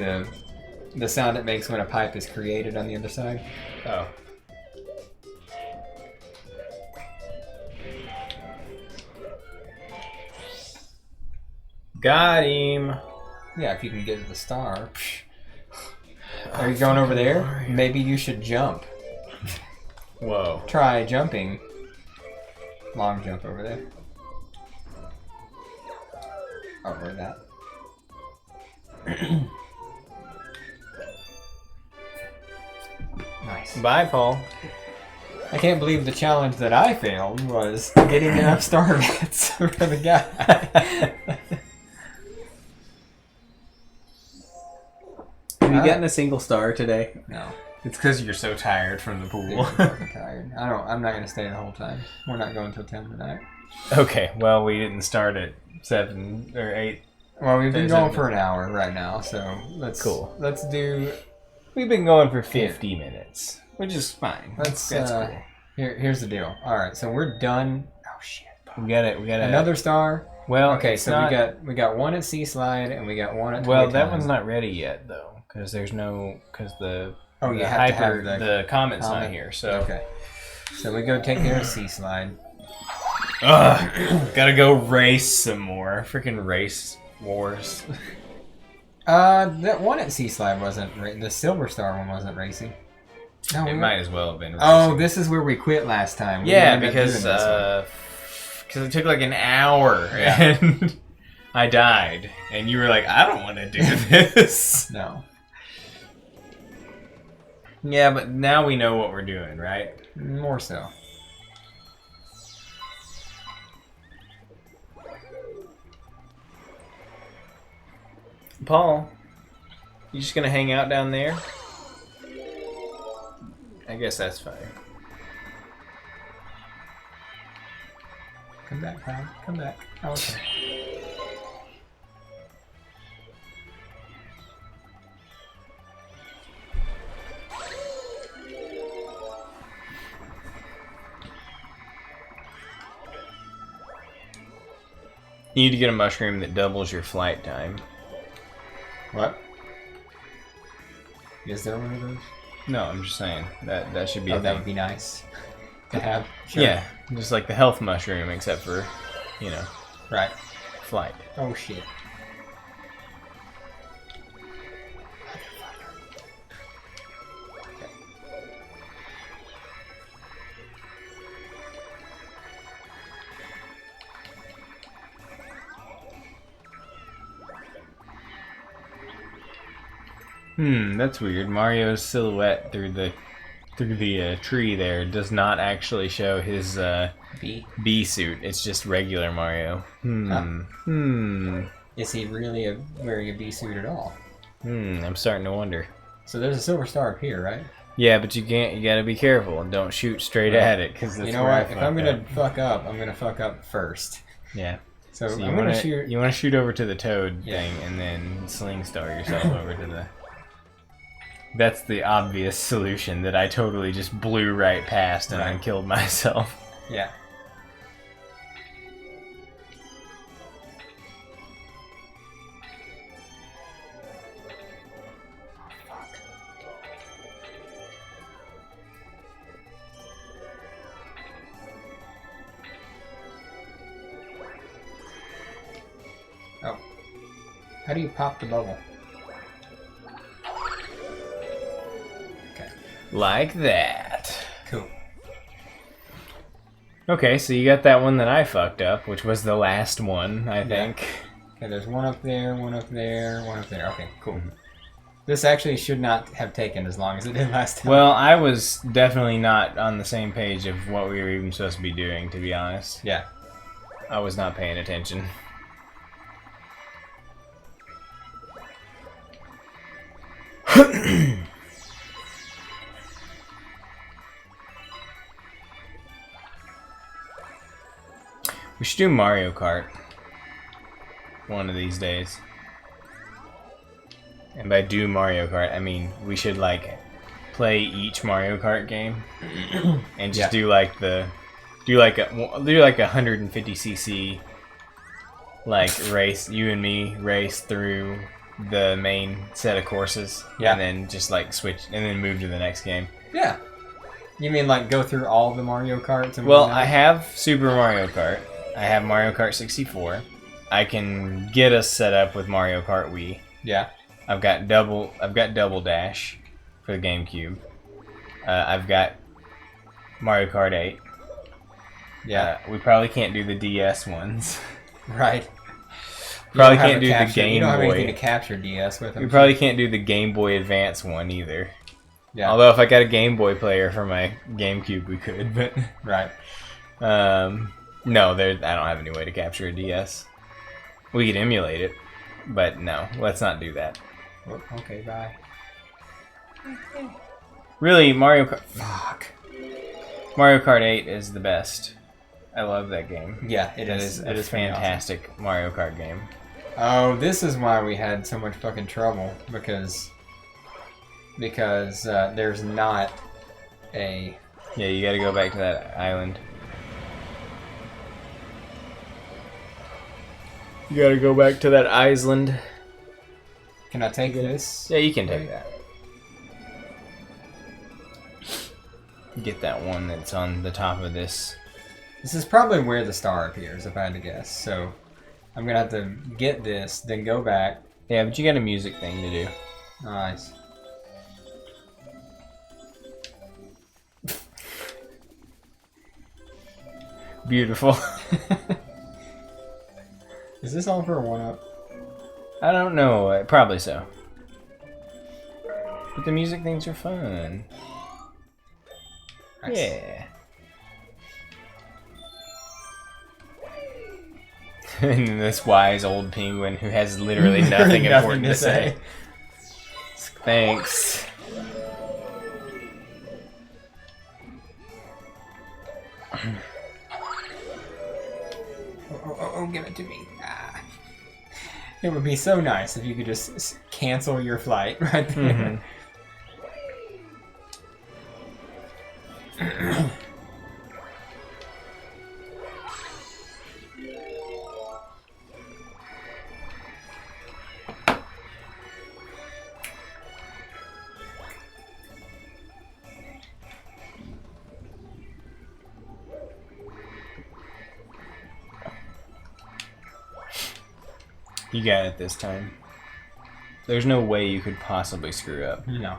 the sound it makes when a pipe is created on the other side. Oh. Got him. Yeah, if you can get to the star. Are you going over there? Maybe you should jump. Whoa. Try jumping. Long jump over there. Over that. Nice. Bye, Paul. I can't believe the challenge that I failed was getting enough star bits for the guy. Have you gotten a single star today? No. It's because you're so tired from the Dude, pool. I'm fucking tired. I'm not gonna stay the whole time. We're not going till 10 tonight. Okay, well, we didn't start at 7 or 8. Well, we've been There's going a- for an hour right now, so Cool. Let's do. We've been going for 50 minutes, which is fine. Let's. That's cool. Here's the deal. All right, so we're done. Oh shit. We got it. Another star. Well, Okay, it's so not, we got one at Sea Slide and we got one at. Well, Toy that Time. one's not ready yet though, because there's no the Oh, you the have to have hyper the the comment's comment. not here. So Okay. So we go take care of Sea Slide. Ugh, gotta go race some more. Freaking race wars. That one at Sea Slide wasn't the Silver Star one wasn't racing. No, It might as well have been. Oh, racing. this is where we quit last time. We Yeah, ended up because doing this one. it took like an hour and I died, and you were like, I don't want to do this. No, Yeah, but now we know what we're doing, right? more so. Paul, you just gonna hang out down there? I guess that's fine. Come back, pal. Come back. Oh, okay. You need to get a mushroom that doubles your flight time. What? Is there one of those? No, I'm just saying that should be a Oh, that thing. would be nice to have. Sure. Yeah, just like the health mushroom, except for, Right. flight. Oh shit. That's weird. Mario's silhouette through the tree there does not actually show his B. bee suit. It's just regular Mario. Is he really wearing a B suit at all? I'm starting to wonder. So there's a silver star up here, right? Yeah, but you gotta be careful and don't shoot straight at it, because You know what? If I'm gonna fuck up, I'm gonna fuck up first. Yeah. So, So I'm gonna shoot. You want to shoot over to the toad Yeah. thing and then sling star yourself over to the. That's the obvious solution that I totally just blew right past and I Right. killed myself. Yeah. Oh. How do you pop the bubble? Okay. Like that. Cool. Okay, so you got that one that I fucked up, which was the last one, I think. Okay, there's one up there, one up there, one up there. Okay, cool. This actually should not have taken as long as it did last time. Well, I was definitely not on the same page of what we were even supposed to be doing, to be honest. yeah. I was not paying attention. We should do Mario Kart one of these days. And by do Mario Kart, I mean we should like play each Mario Kart game and just do like a 150cc like race, you and me race through the main set of courses, and then just like switch and then move to the next game. Yeah. You mean like go through all the Mario Karts? And well, I have Super Mario Kart. I have Mario Kart 64. I can get us set up with Mario Kart Wii. Yeah. I've got Double Dash for the GameCube. I've got Mario Kart 8. Yeah. We probably can't do the DS ones. Right. Probably can't do the Game Boy. You don't have anything to capture DS with them. We probably can't do the Game Boy Advance one either. Yeah. Although if I got a Game Boy player for my GameCube, we could. But right. No, I don't have any way to capture a DS. We could emulate it, but no, let's not do that. Okay, bye. Really, Mario Kart 8 is the best. I love that game. Yeah, it is. It is fantastic awesome. Mario Kart game. Oh, this is why we had so much fucking trouble because there's not a. Yeah, you got to go back to that island. You got to go back to that island. Can I take this? Yeah, you can take that. Get that one that's on the top of this. This is probably where the star appears, if I had to guess. So I'm gonna have to get this, then go back. Yeah, but you got a music thing to do. Nice. Beautiful. Is this all for a 1-up? I don't know. Probably so. But the music things are fun. Nice. Yeah. And this wise old penguin who has literally nothing important to say. Thanks. Oh, give it to me. It would be so nice if you could just cancel your flight right there. Mm-hmm. You got it this time. There's no way you could possibly screw up. No.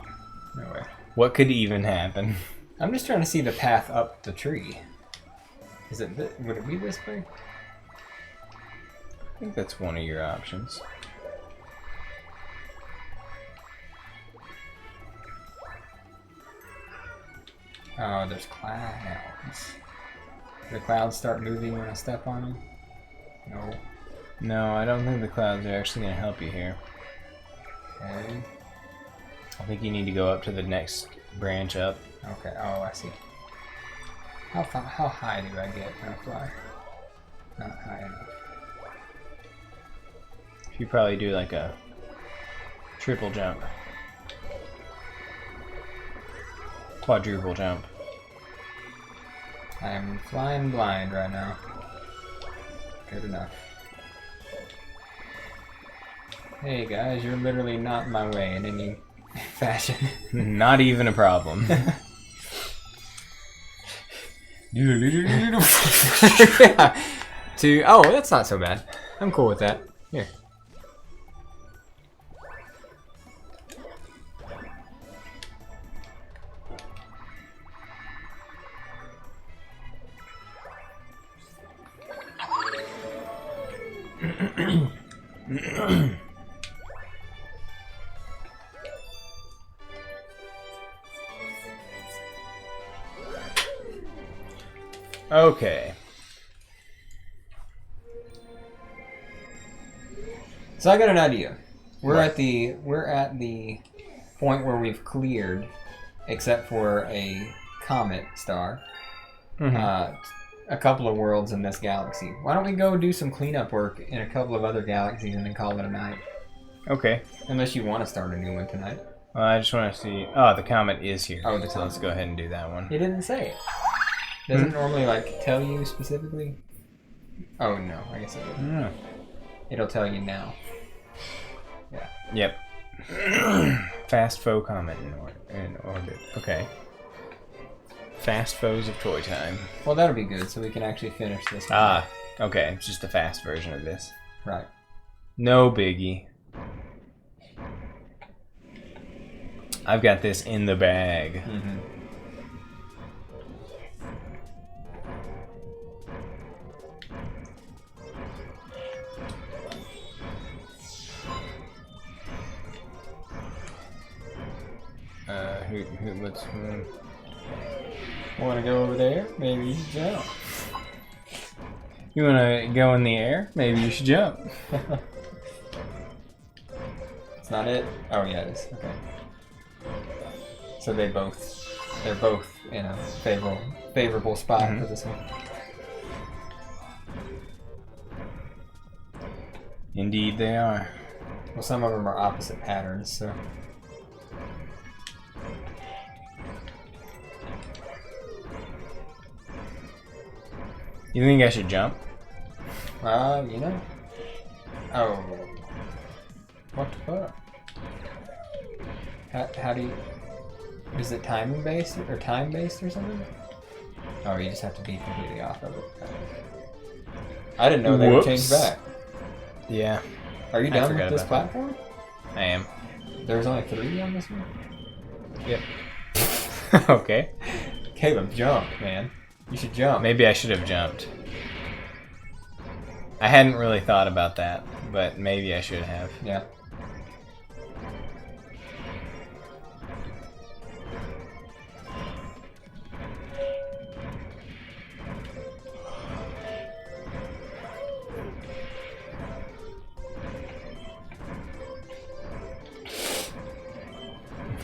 No way. What could even happen? I'm just trying to see the path up the tree. Would it be this way? I think that's one of your options. Oh, there's clouds. Do the clouds start moving when I step on them? No. No, I don't think the clouds are actually going to help you here. Okay. I think you need to go up to the next branch up. Okay. Oh, I see. How high do I get when I fly? Not high enough. You probably do like a triple jump. Quadruple jump. I'm flying blind right now. Good enough. Hey guys, you're literally not in my way in any fashion. Not even a problem. Oh, that's not so bad. I'm cool with that. Here. Okay. So I got an idea. We're at the point where we've cleared, except for a comet star, a couple of worlds in this galaxy. Why don't we go do some cleanup work in a couple of other galaxies and then call it a night? Okay. Unless you want to start a new one tonight. Well, I just want to see. Oh, the comet is here. Oh, the so let's comet. go ahead and do that one. He didn't say it. Doesn't it normally like tell you specifically? Oh no, I guess it would. Mm. It'll tell you now. Yep. Fast foe comet in orbit. Okay. Fast foes of toy time. Well, that'll be good, so we can actually finish this one. Ah, okay. It's just a fast version of this. Right. No biggie. I've got this in the bag. Mm-hmm. Let's. Want to go over there? Maybe you should jump. You want to go in the air? Maybe you should jump. It's not it? Oh yeah, it is. Okay. So they're both in a favorable spot for this one. Indeed, they are. Well, some of them are opposite patterns, so. You think I should jump? You know. Oh. What the fuck? How do you... Is it timing based or time based or something? Oh, you just have to be completely off of it. I didn't know they would change back. Yeah, Are you I done with forgot this about platform? I am. There's only 3 on this one? Yep. Okay. Caleb, jump, man. You should jump. Maybe I should have jumped. I hadn't really thought about that, but maybe I should have. Yeah.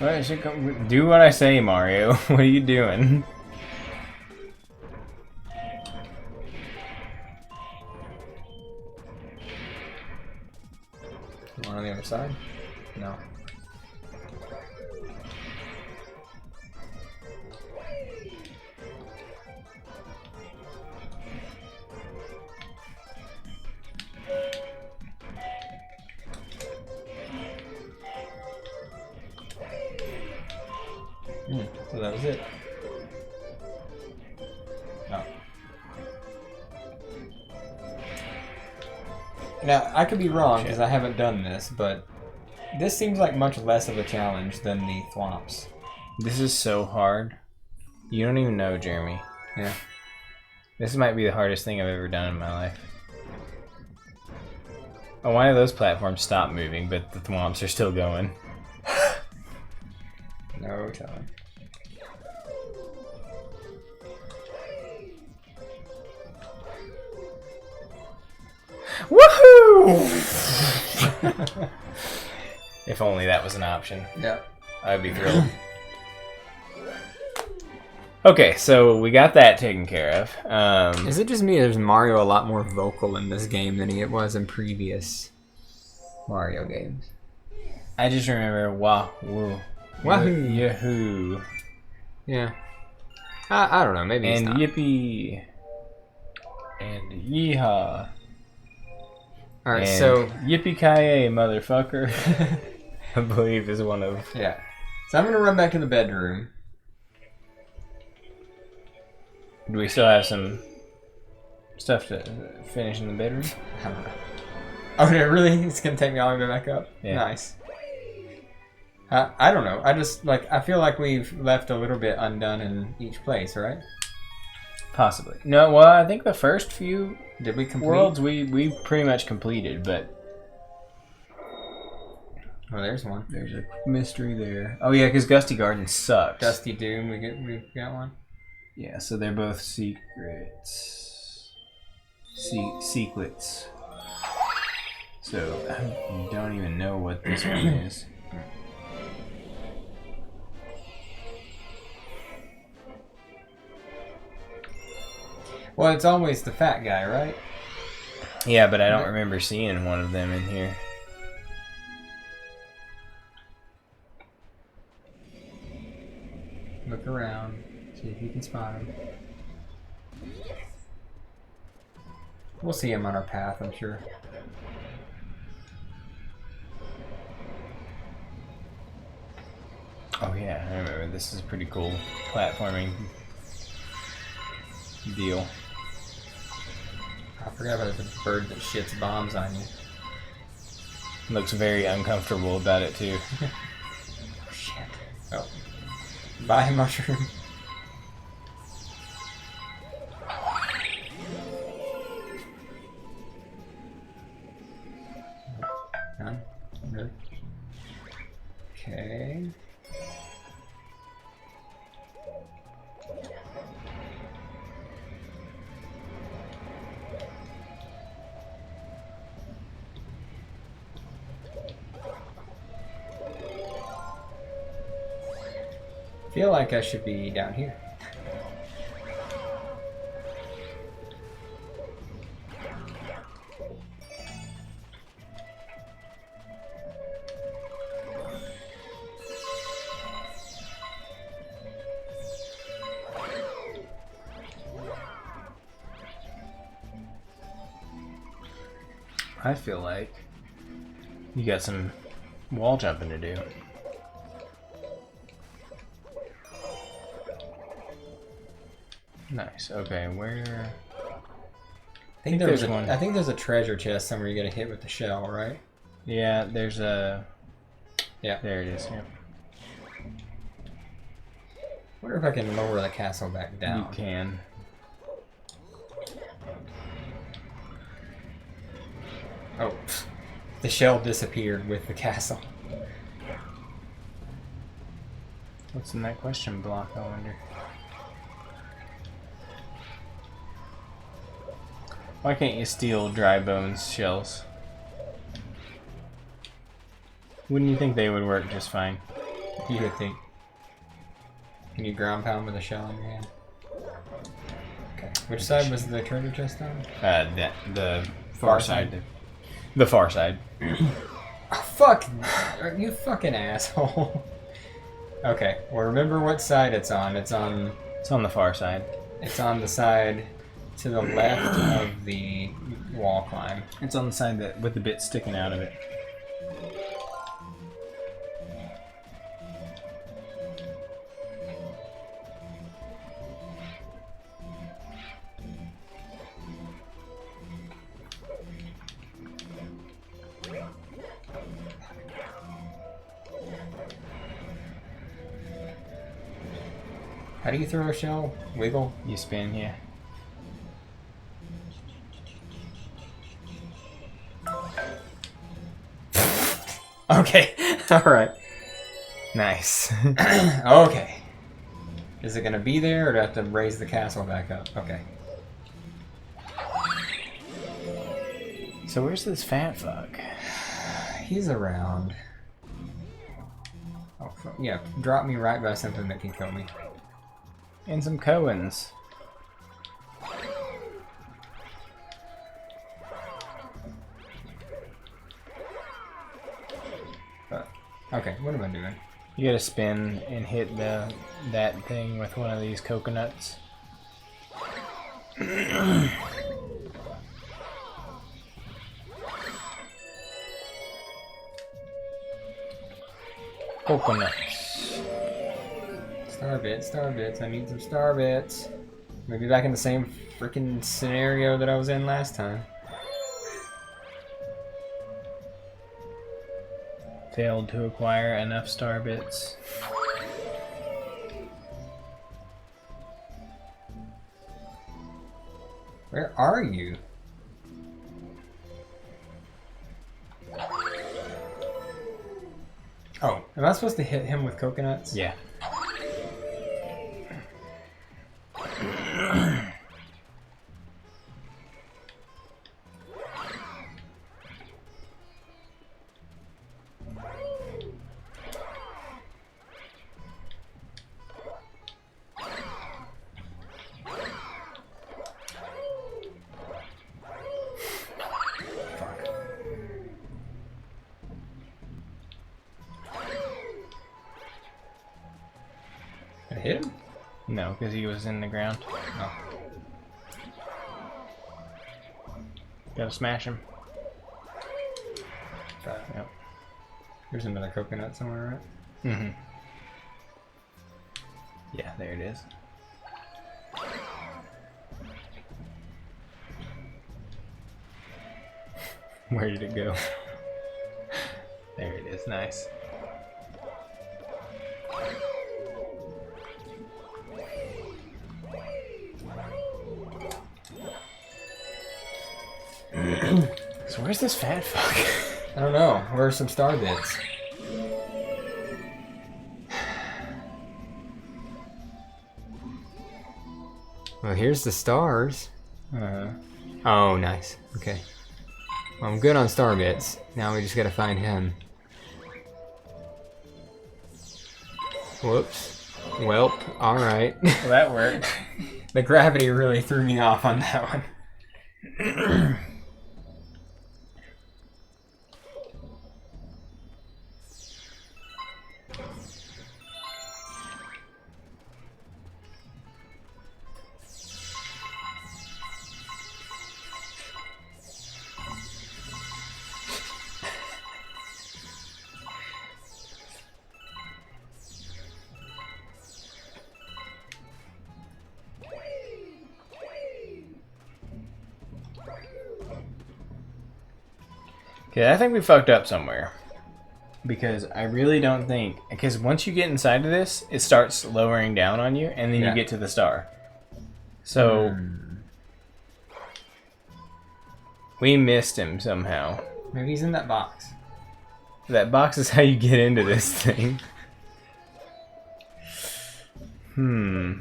Alright, do what I say, Mario. What are you doing? One on the other side? No. So that was it. No. Now, I could be wrong because I haven't done this, but this seems like much less of a challenge than the Thwomps. This is so hard. You don't even know, Jeremy. Yeah. This might be the hardest thing I've ever done in my life. Oh, why do those platforms stop moving, but the Thwomps are still going? No telling. Woohoo! If only that was an option. Yeah. I'd be thrilled. Okay, so we got that taken care of. Is it just me or is Mario a lot more vocal in this game than he was in previous Mario games? I just remember wahoo. Wahoo. Yahoo. Yeah. I don't know, maybe And it's not. yippee. And yeehaw. Alright, And so... yippee-ki-yay, motherfucker. I believe is one of... Yeah. So I'm gonna run back to the bedroom. Do we still have some stuff to finish in the bedroom? I don't know. Oh, yeah, really? It's gonna take me all the way back up? Yeah. Nice. I don't know. I just, like, I feel like we've left a little bit undone in each place, right? Possibly. No, well, I think the first few Did we complete? worlds we pretty much completed, but Oh, there's one. there's a mystery there. Oh yeah, because Gusty Garden sucks. Dusty Doom, we got one. Yeah, so they're both secrets. Secrets. So I don't even know what this one is. Well, it's always the fat guy, right? Yeah, but I don't remember seeing one of them in here. Look around. See if you can spot him. We'll see him on our path, I'm sure. Oh yeah, I remember. This is a pretty cool platforming deal. I forgot about the bird that shits bombs on you. Looks very uncomfortable about it too. Shit. Oh. Bye, mushroom. None? Really? Okay. Feel like I should be down here. I feel like you got some wall jumping to do. Nice. Okay, where? I think there's one. I think there's a treasure chest somewhere you gotta hit with the shell, right? Yeah, there's a. Yeah. There it is. Yeah. Wonder if I can lower the castle back down. You can. Oh, the shell disappeared with the castle. What's in that question block? I wonder. Why can't you steal dry bones shells? Wouldn't you think they would work just fine? You would think. Can you ground pound with a shell in your hand? Okay. Which side was the treasure chest on? The far side. The far side. Oh, fuck! You fucking asshole. Okay, well remember what side it's on. It's on the far side. It's on the side to the left of the wall climb. It's on the side that with the bit sticking out of it. How do you throw a shell? Wiggle? You spin, yeah. Okay, alright. Nice. Okay. Is it gonna be there or do I have to raise the castle back up? Okay. So where's this fat fuck? He's around. Oh, yeah, drop me right by something that can kill me. And some Cohens. Okay, what am I doing? You gotta spin and hit that thing with one of these coconuts. Coconuts. Star bits, I need some star bits. Maybe back in the same freaking scenario that I was in last time. Failed to acquire enough star bits. Where are you? Oh, am I supposed to hit him with coconuts? Yeah. hit him? No, because he was in the ground. Oh. Gotta smash him. Okay. Yep. There's another coconut somewhere, right? Mm-hmm. Yeah, there it is. Where did it go? There it is. Nice. So where's this fat fuck? I don't know. Where are some star bits? Well, here's the stars. Oh, nice. Okay. Well, I'm good on star bits. Now we just gotta find him. Whoops. Welp. Alright. Well, that worked. The gravity really threw me off on that one. Okay, I think we fucked up somewhere. Because I really don't think... Because once you get inside of this, it starts lowering down on you, and then you get to the star. So... We missed him somehow. Maybe he's in that box. That box is how you get into this thing. Dude,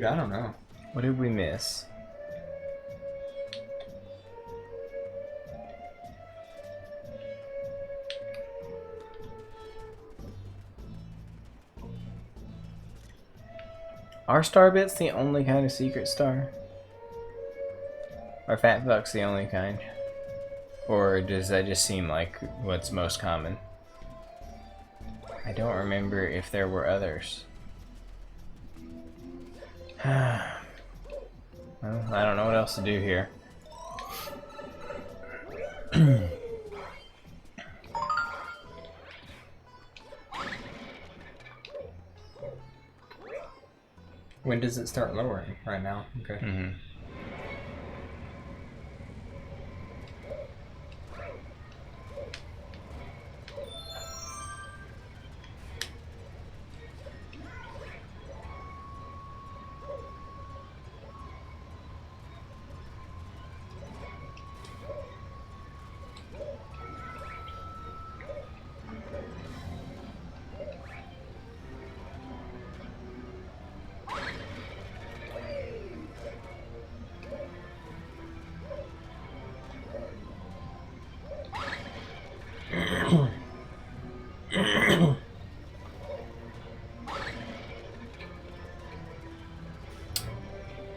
I don't know. What did we miss? Are star bits the only kind of secret star? Or fat fuck's the only kind? Or does that just seem like what's most common? I don't remember if there were others. Well, I don't know what else to do here. When does it start lowering? Right now? Okay. Mm-hmm.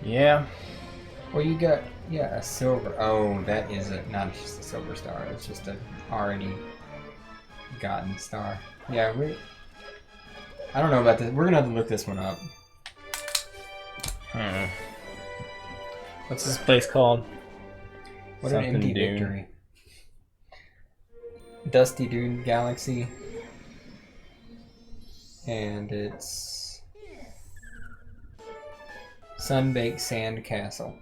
Yeah. Well, you got, yeah, a silver. Oh, that is not just a silver star. It's just a already gotten star. Yeah, I don't know about this. We're gonna have to look this one up. What's this place called? What an empty victory. Dusty Dune Galaxy. And it's Sunbaked Sand Castle.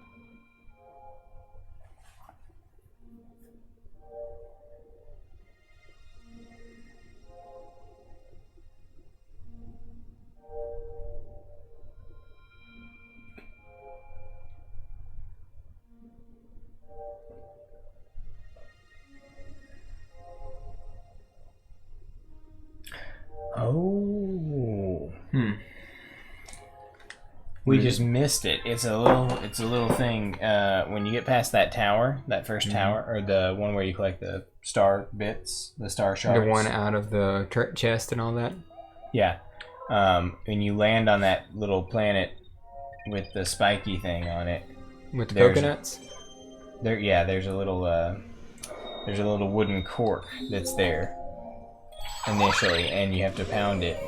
Oh. We just missed it. It's a little thing. When you get past that tower, that first tower, or the one where you collect the star bits, the star shards. The one out of the chest and all that? Yeah. When you land on that little planet with the spiky thing on it. With the coconuts? There's a little wooden cork that's there initially, and you have to pound it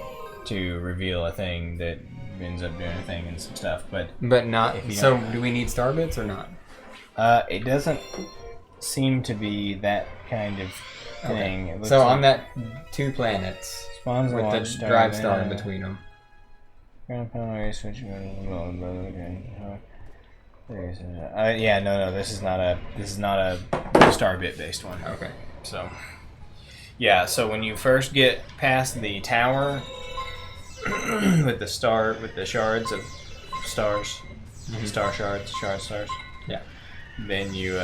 to reveal a thing that ends up doing a thing and some stuff. But not. If you So don't- do we need star bits or not? it doesn't seem to be that kind of thing. It looks So like on that 2 planets spawns a with large the drive star there. in between them. Yeah, no, this is not a star bit based one. Okay. So, yeah, so when you first get past the tower with the shards of stars, star shards, stars. Yeah. Then you,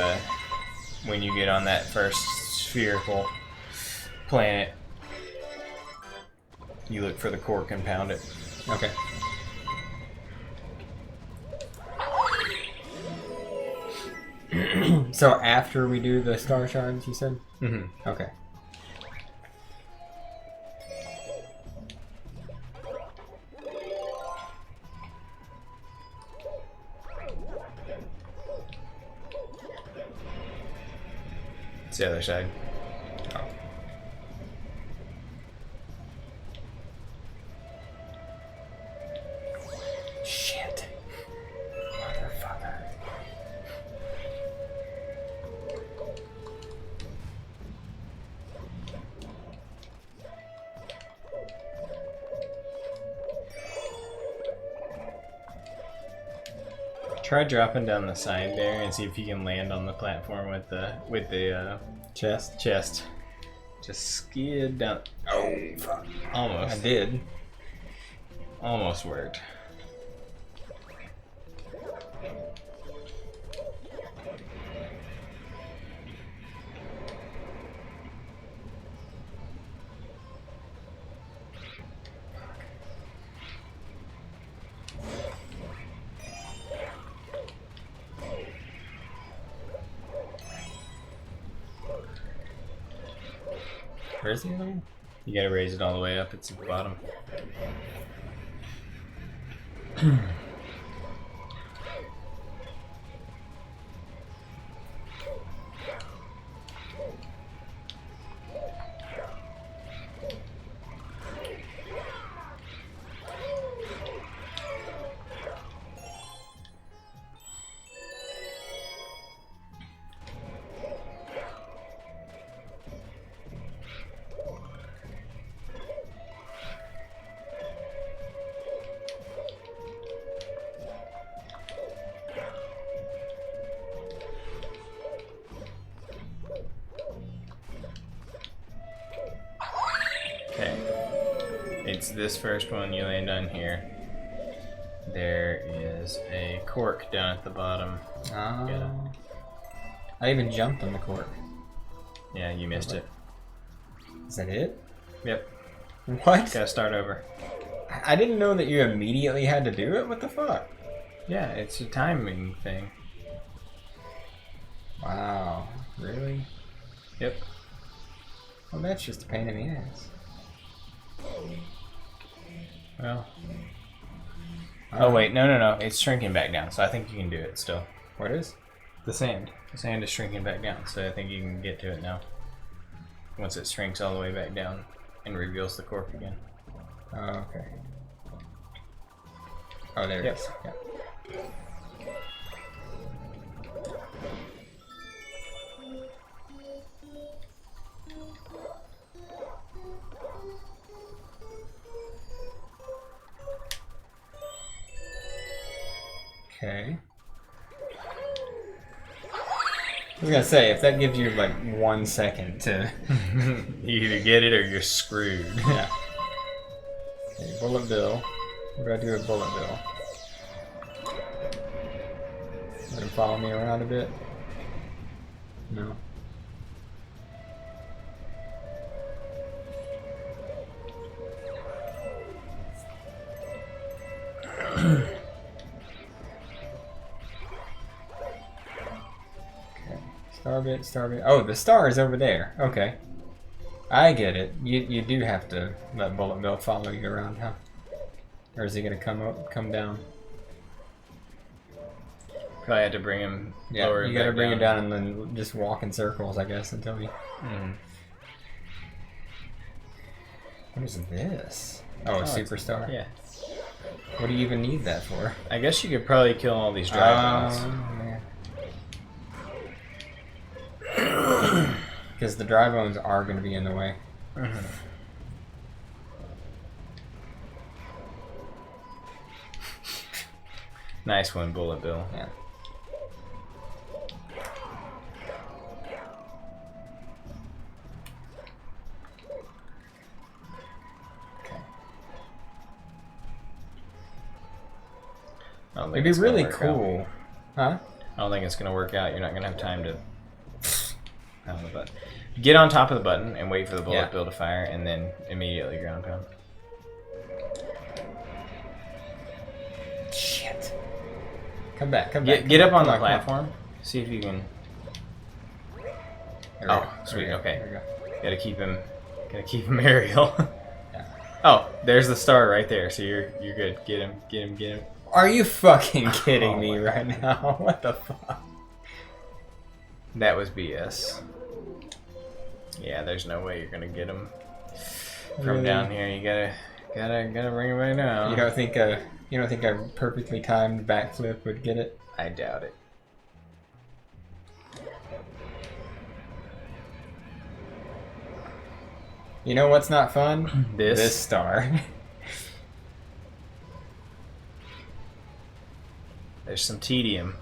when you get on that first spherical planet, you look for the cork and pound it. Okay. So after we do the star shards, you said? Mm-hmm. Okay. It's the other side. Shit. Motherfucker. Try dropping down the side there and see if you can land on the platform with the Chest? chest. Just skid down. Oh fuck! Almost. I did. Almost worked. Where's the other one? You gotta raise it all the way up. It's at the bottom. Okay. It's this first one you land on here. There is a cork down at the bottom. Oh. I even jumped on the cork. Yeah, you missed it. Is that it? Yep. What? Gotta start over. I didn't know that you immediately had to do it. What the fuck? Yeah, it's a timing thing. Wow. Really? Yep. Well, that's just a pain in the ass. Well. Oh wait, no. It's shrinking back down, so I think you can do it still. What is? The sand. The sand is shrinking back down, so I think you can get to it now. Once it shrinks all the way back down and reveals the cork again. Oh, okay. Oh, there Yep. it is. Yeah. Okay. I was gonna say, if that gives you like 1 second to... You either get it or you're screwed. Yeah. Okay, bullet bill. What do I do with bullet bill? Let him follow me around a bit? No. Okay. Starbit. Oh, the star is over there. Okay. I get it. You do have to let Bullet Bill follow you around, huh? Or is he gonna come up, come down? Probably had to bring him Yeah, lower. you gotta bring him down and then just walk in circles, I guess, until he... What is this? Oh, a superstar? Yeah. What do you even need that for? I guess you could probably kill all these dragons. Because the dry bones are going to be in the way. Nice one, Bullet Bill. Yeah. It'd be really cool. Huh? I don't think it's going to work out. You're not going to have time to... on the button. Get on top of the button and wait for the bullet bill to fire, and then immediately ground pound. Shit. Come back, come back. Get up on the platform. See if you can... Oh, sweet, okay. There we go. Gotta keep him aerial. Oh, there's the star right there, so you're good. Get him. Are you fucking kidding me right now? What the fuck? That was BS. Yeah, there's no way you're gonna get him from down here. You gotta bring him right now. You don't think a perfectly timed backflip would get it? I doubt it. You know what's not fun? This star. There's some tedium.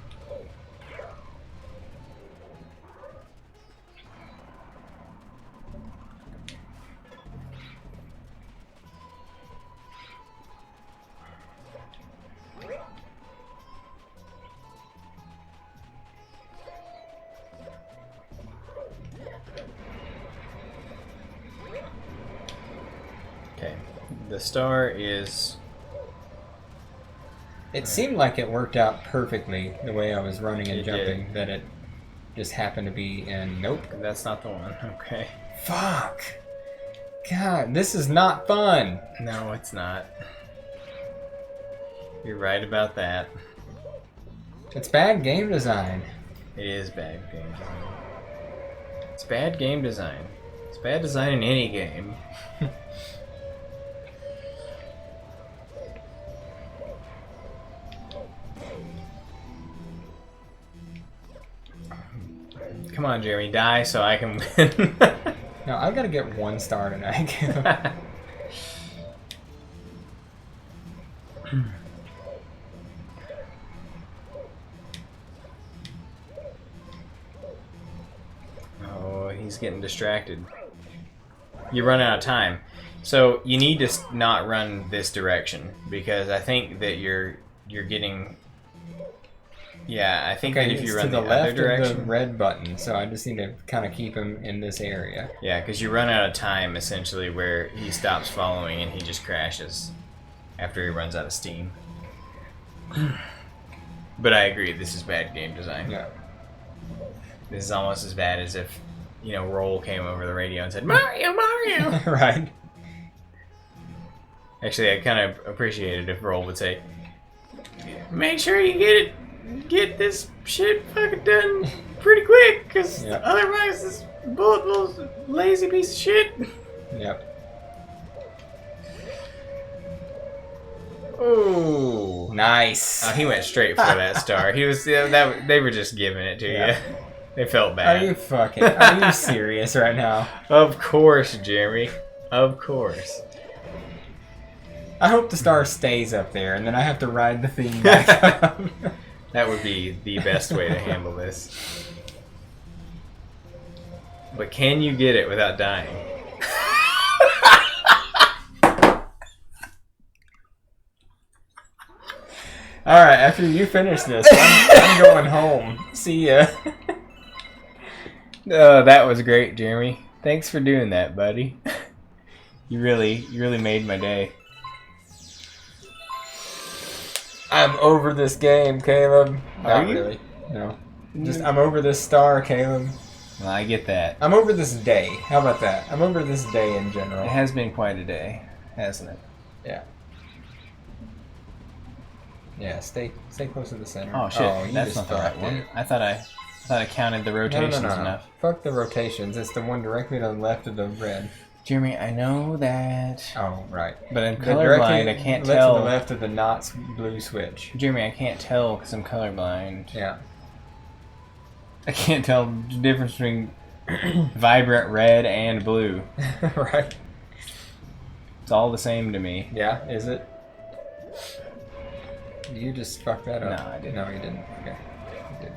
Okay, the star is... It seemed like it worked out perfectly the way I was running and jumping, did. that it just happened to be in... Nope. That's not the one. Okay. Fuck. God, this is not fun. No, it's not. You're right about that. It's bad game design. It is bad game design. It's bad game design. It's bad design in any game. Come on, Jeremy, die so I can win. No, I gotta get 1 star tonight. Oh, he's getting distracted. You run out of time. So you need to not run this direction, because I think that you're getting... Yeah, I think that if you run the other direction... of the red button, so I just need to kind of keep him in this area. Yeah, because you run out of time, essentially, where he stops following and he just crashes after he runs out of steam. But I agree, this is bad game design. Yeah. This is almost as bad as if, you know, Roll came over the radio and said, Mario, Mario! Right. Actually, I kind of appreciate it if Roll would say, make sure you get this shit fucking done pretty quick, because otherwise this Bullet Bill's a lazy piece of shit. Yep. Oh, nice. Oh, he went straight for that star. He was they were just giving it to you. They felt bad. Are you serious right now? Of course, Jeremy. Of course. I hope the star stays up there, and then I have to ride the thing back up. That would be the best way to handle this. But can you get it without dying? Alright, after you finish this, I'm going home. See ya. That was great, Jeremy. Thanks for doing that, buddy. You really made my day. I'm over this game, Caleb. Are you? Really. No. Just I'm over this star, Caleb. Well, I get that. I'm over this day. How about that? I'm over this day in general. It has been quite a day, hasn't it? Yeah. Yeah, stay close to the center. Oh shit, that's not the right one. I thought I counted the rotations enough. Fuck the rotations. It's the one directly to the left of the red. Jeremy, I know that. Oh, right. But I'm The colorblind. I can't to tell. the left of the not blue switch. Jeremy, I can't tell because I'm colorblind. Yeah. I can't tell the difference between vibrant red and blue. Right. It's all the same to me. Yeah, is it? You just fucked that up. No, I didn't. No, you didn't. Okay. You did.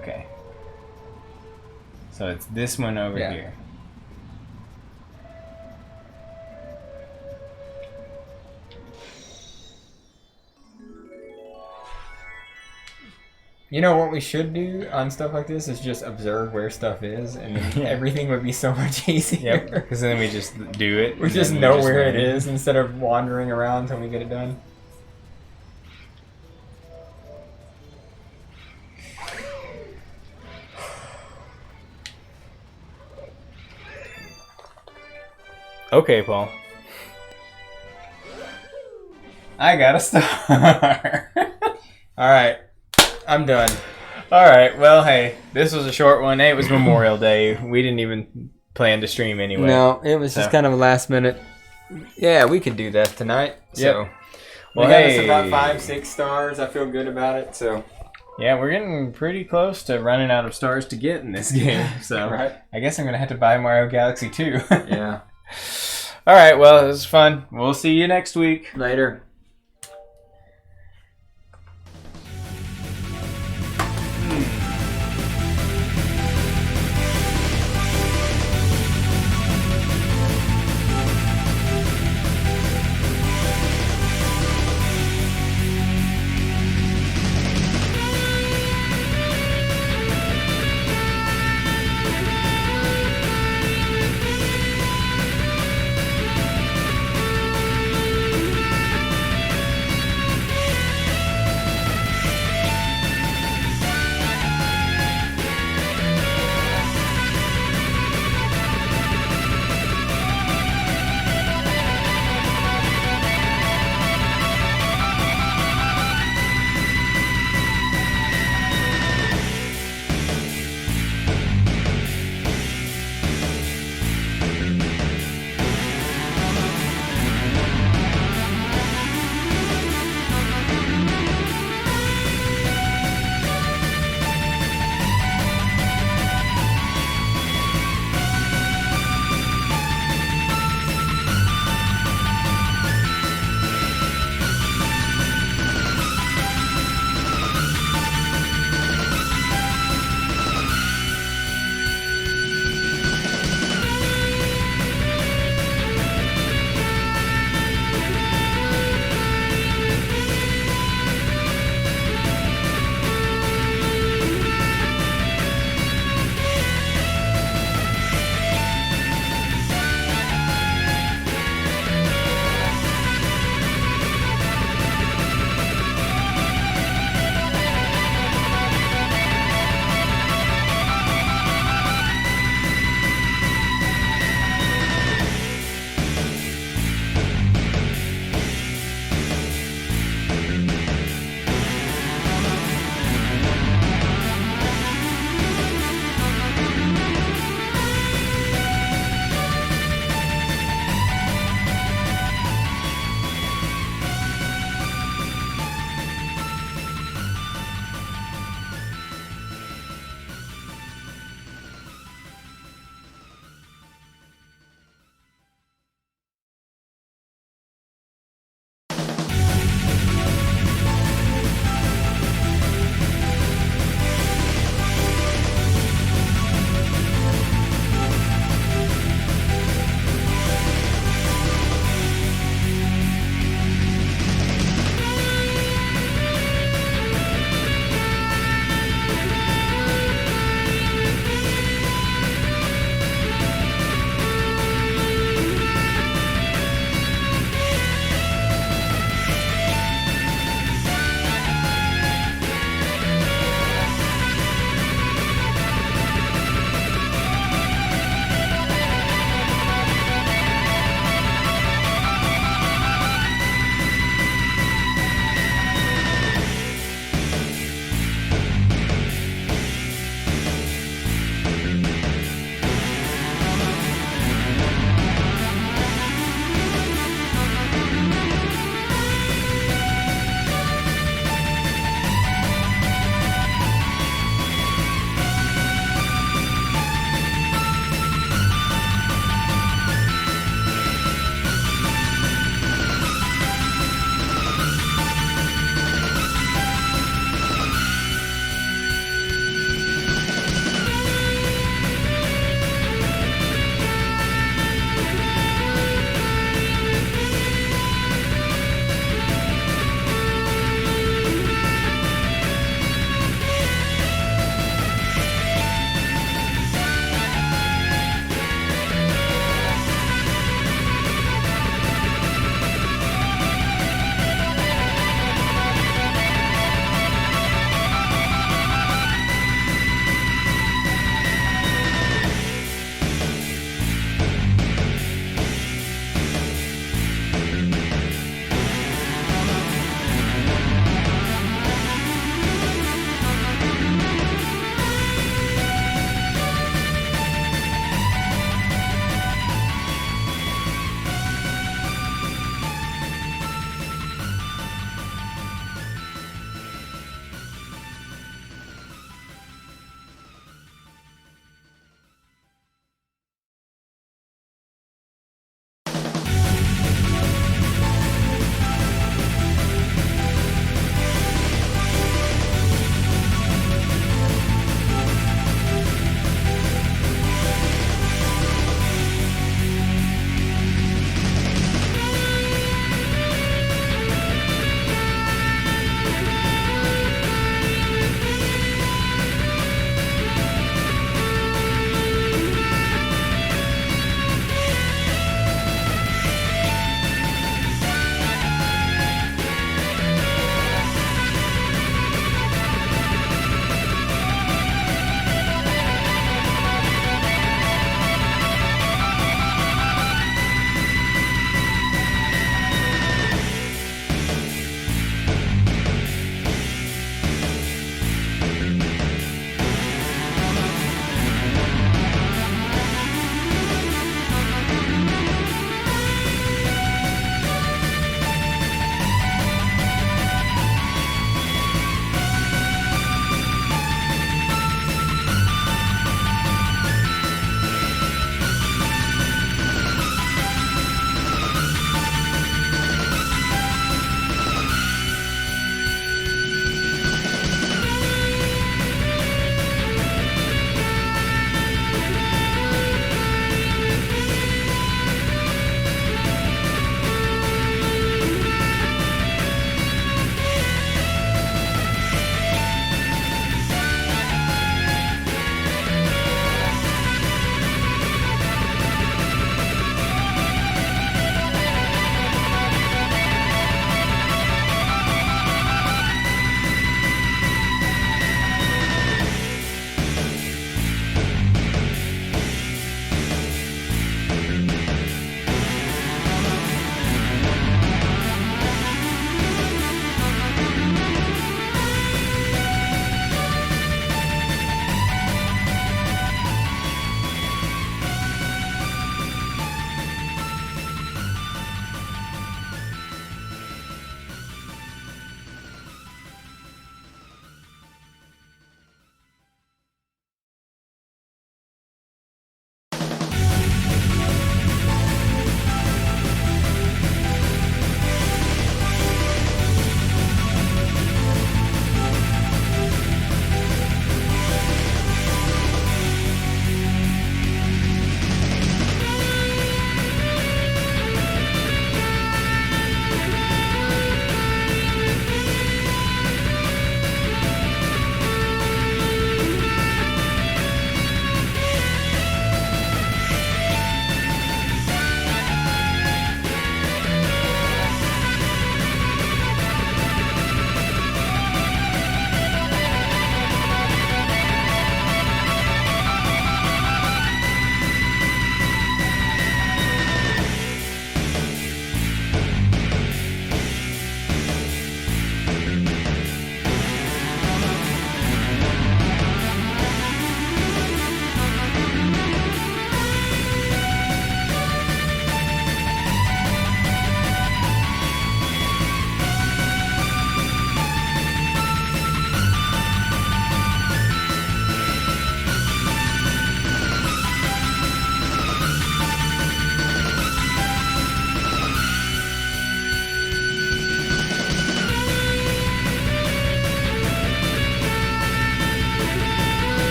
Okay. So it's this one over Yeah. here. You know what we should do on stuff like this is just observe where stuff is, and then Yeah. everything would be so much easier. Yep. Because then we just do it. We and just then know just where it win. is instead of wandering around until we get it done. Okay, Paul. I got a star. All right, I'm done. All right. Well, hey, this was a short one. Hey, it was Memorial Day. We didn't even plan to stream anyway. No, it was just So- kind of a last minute. Yeah, we could do that tonight. So, Well, we got us hey. about 5-6 stars. I feel good about it. So, Yeah, we're getting pretty close to running out of stars to get in this game. So right? I guess I'm gonna have to buy Mario Galaxy 2. Yeah. All right. Well, it was fun. We'll see you next week. Later.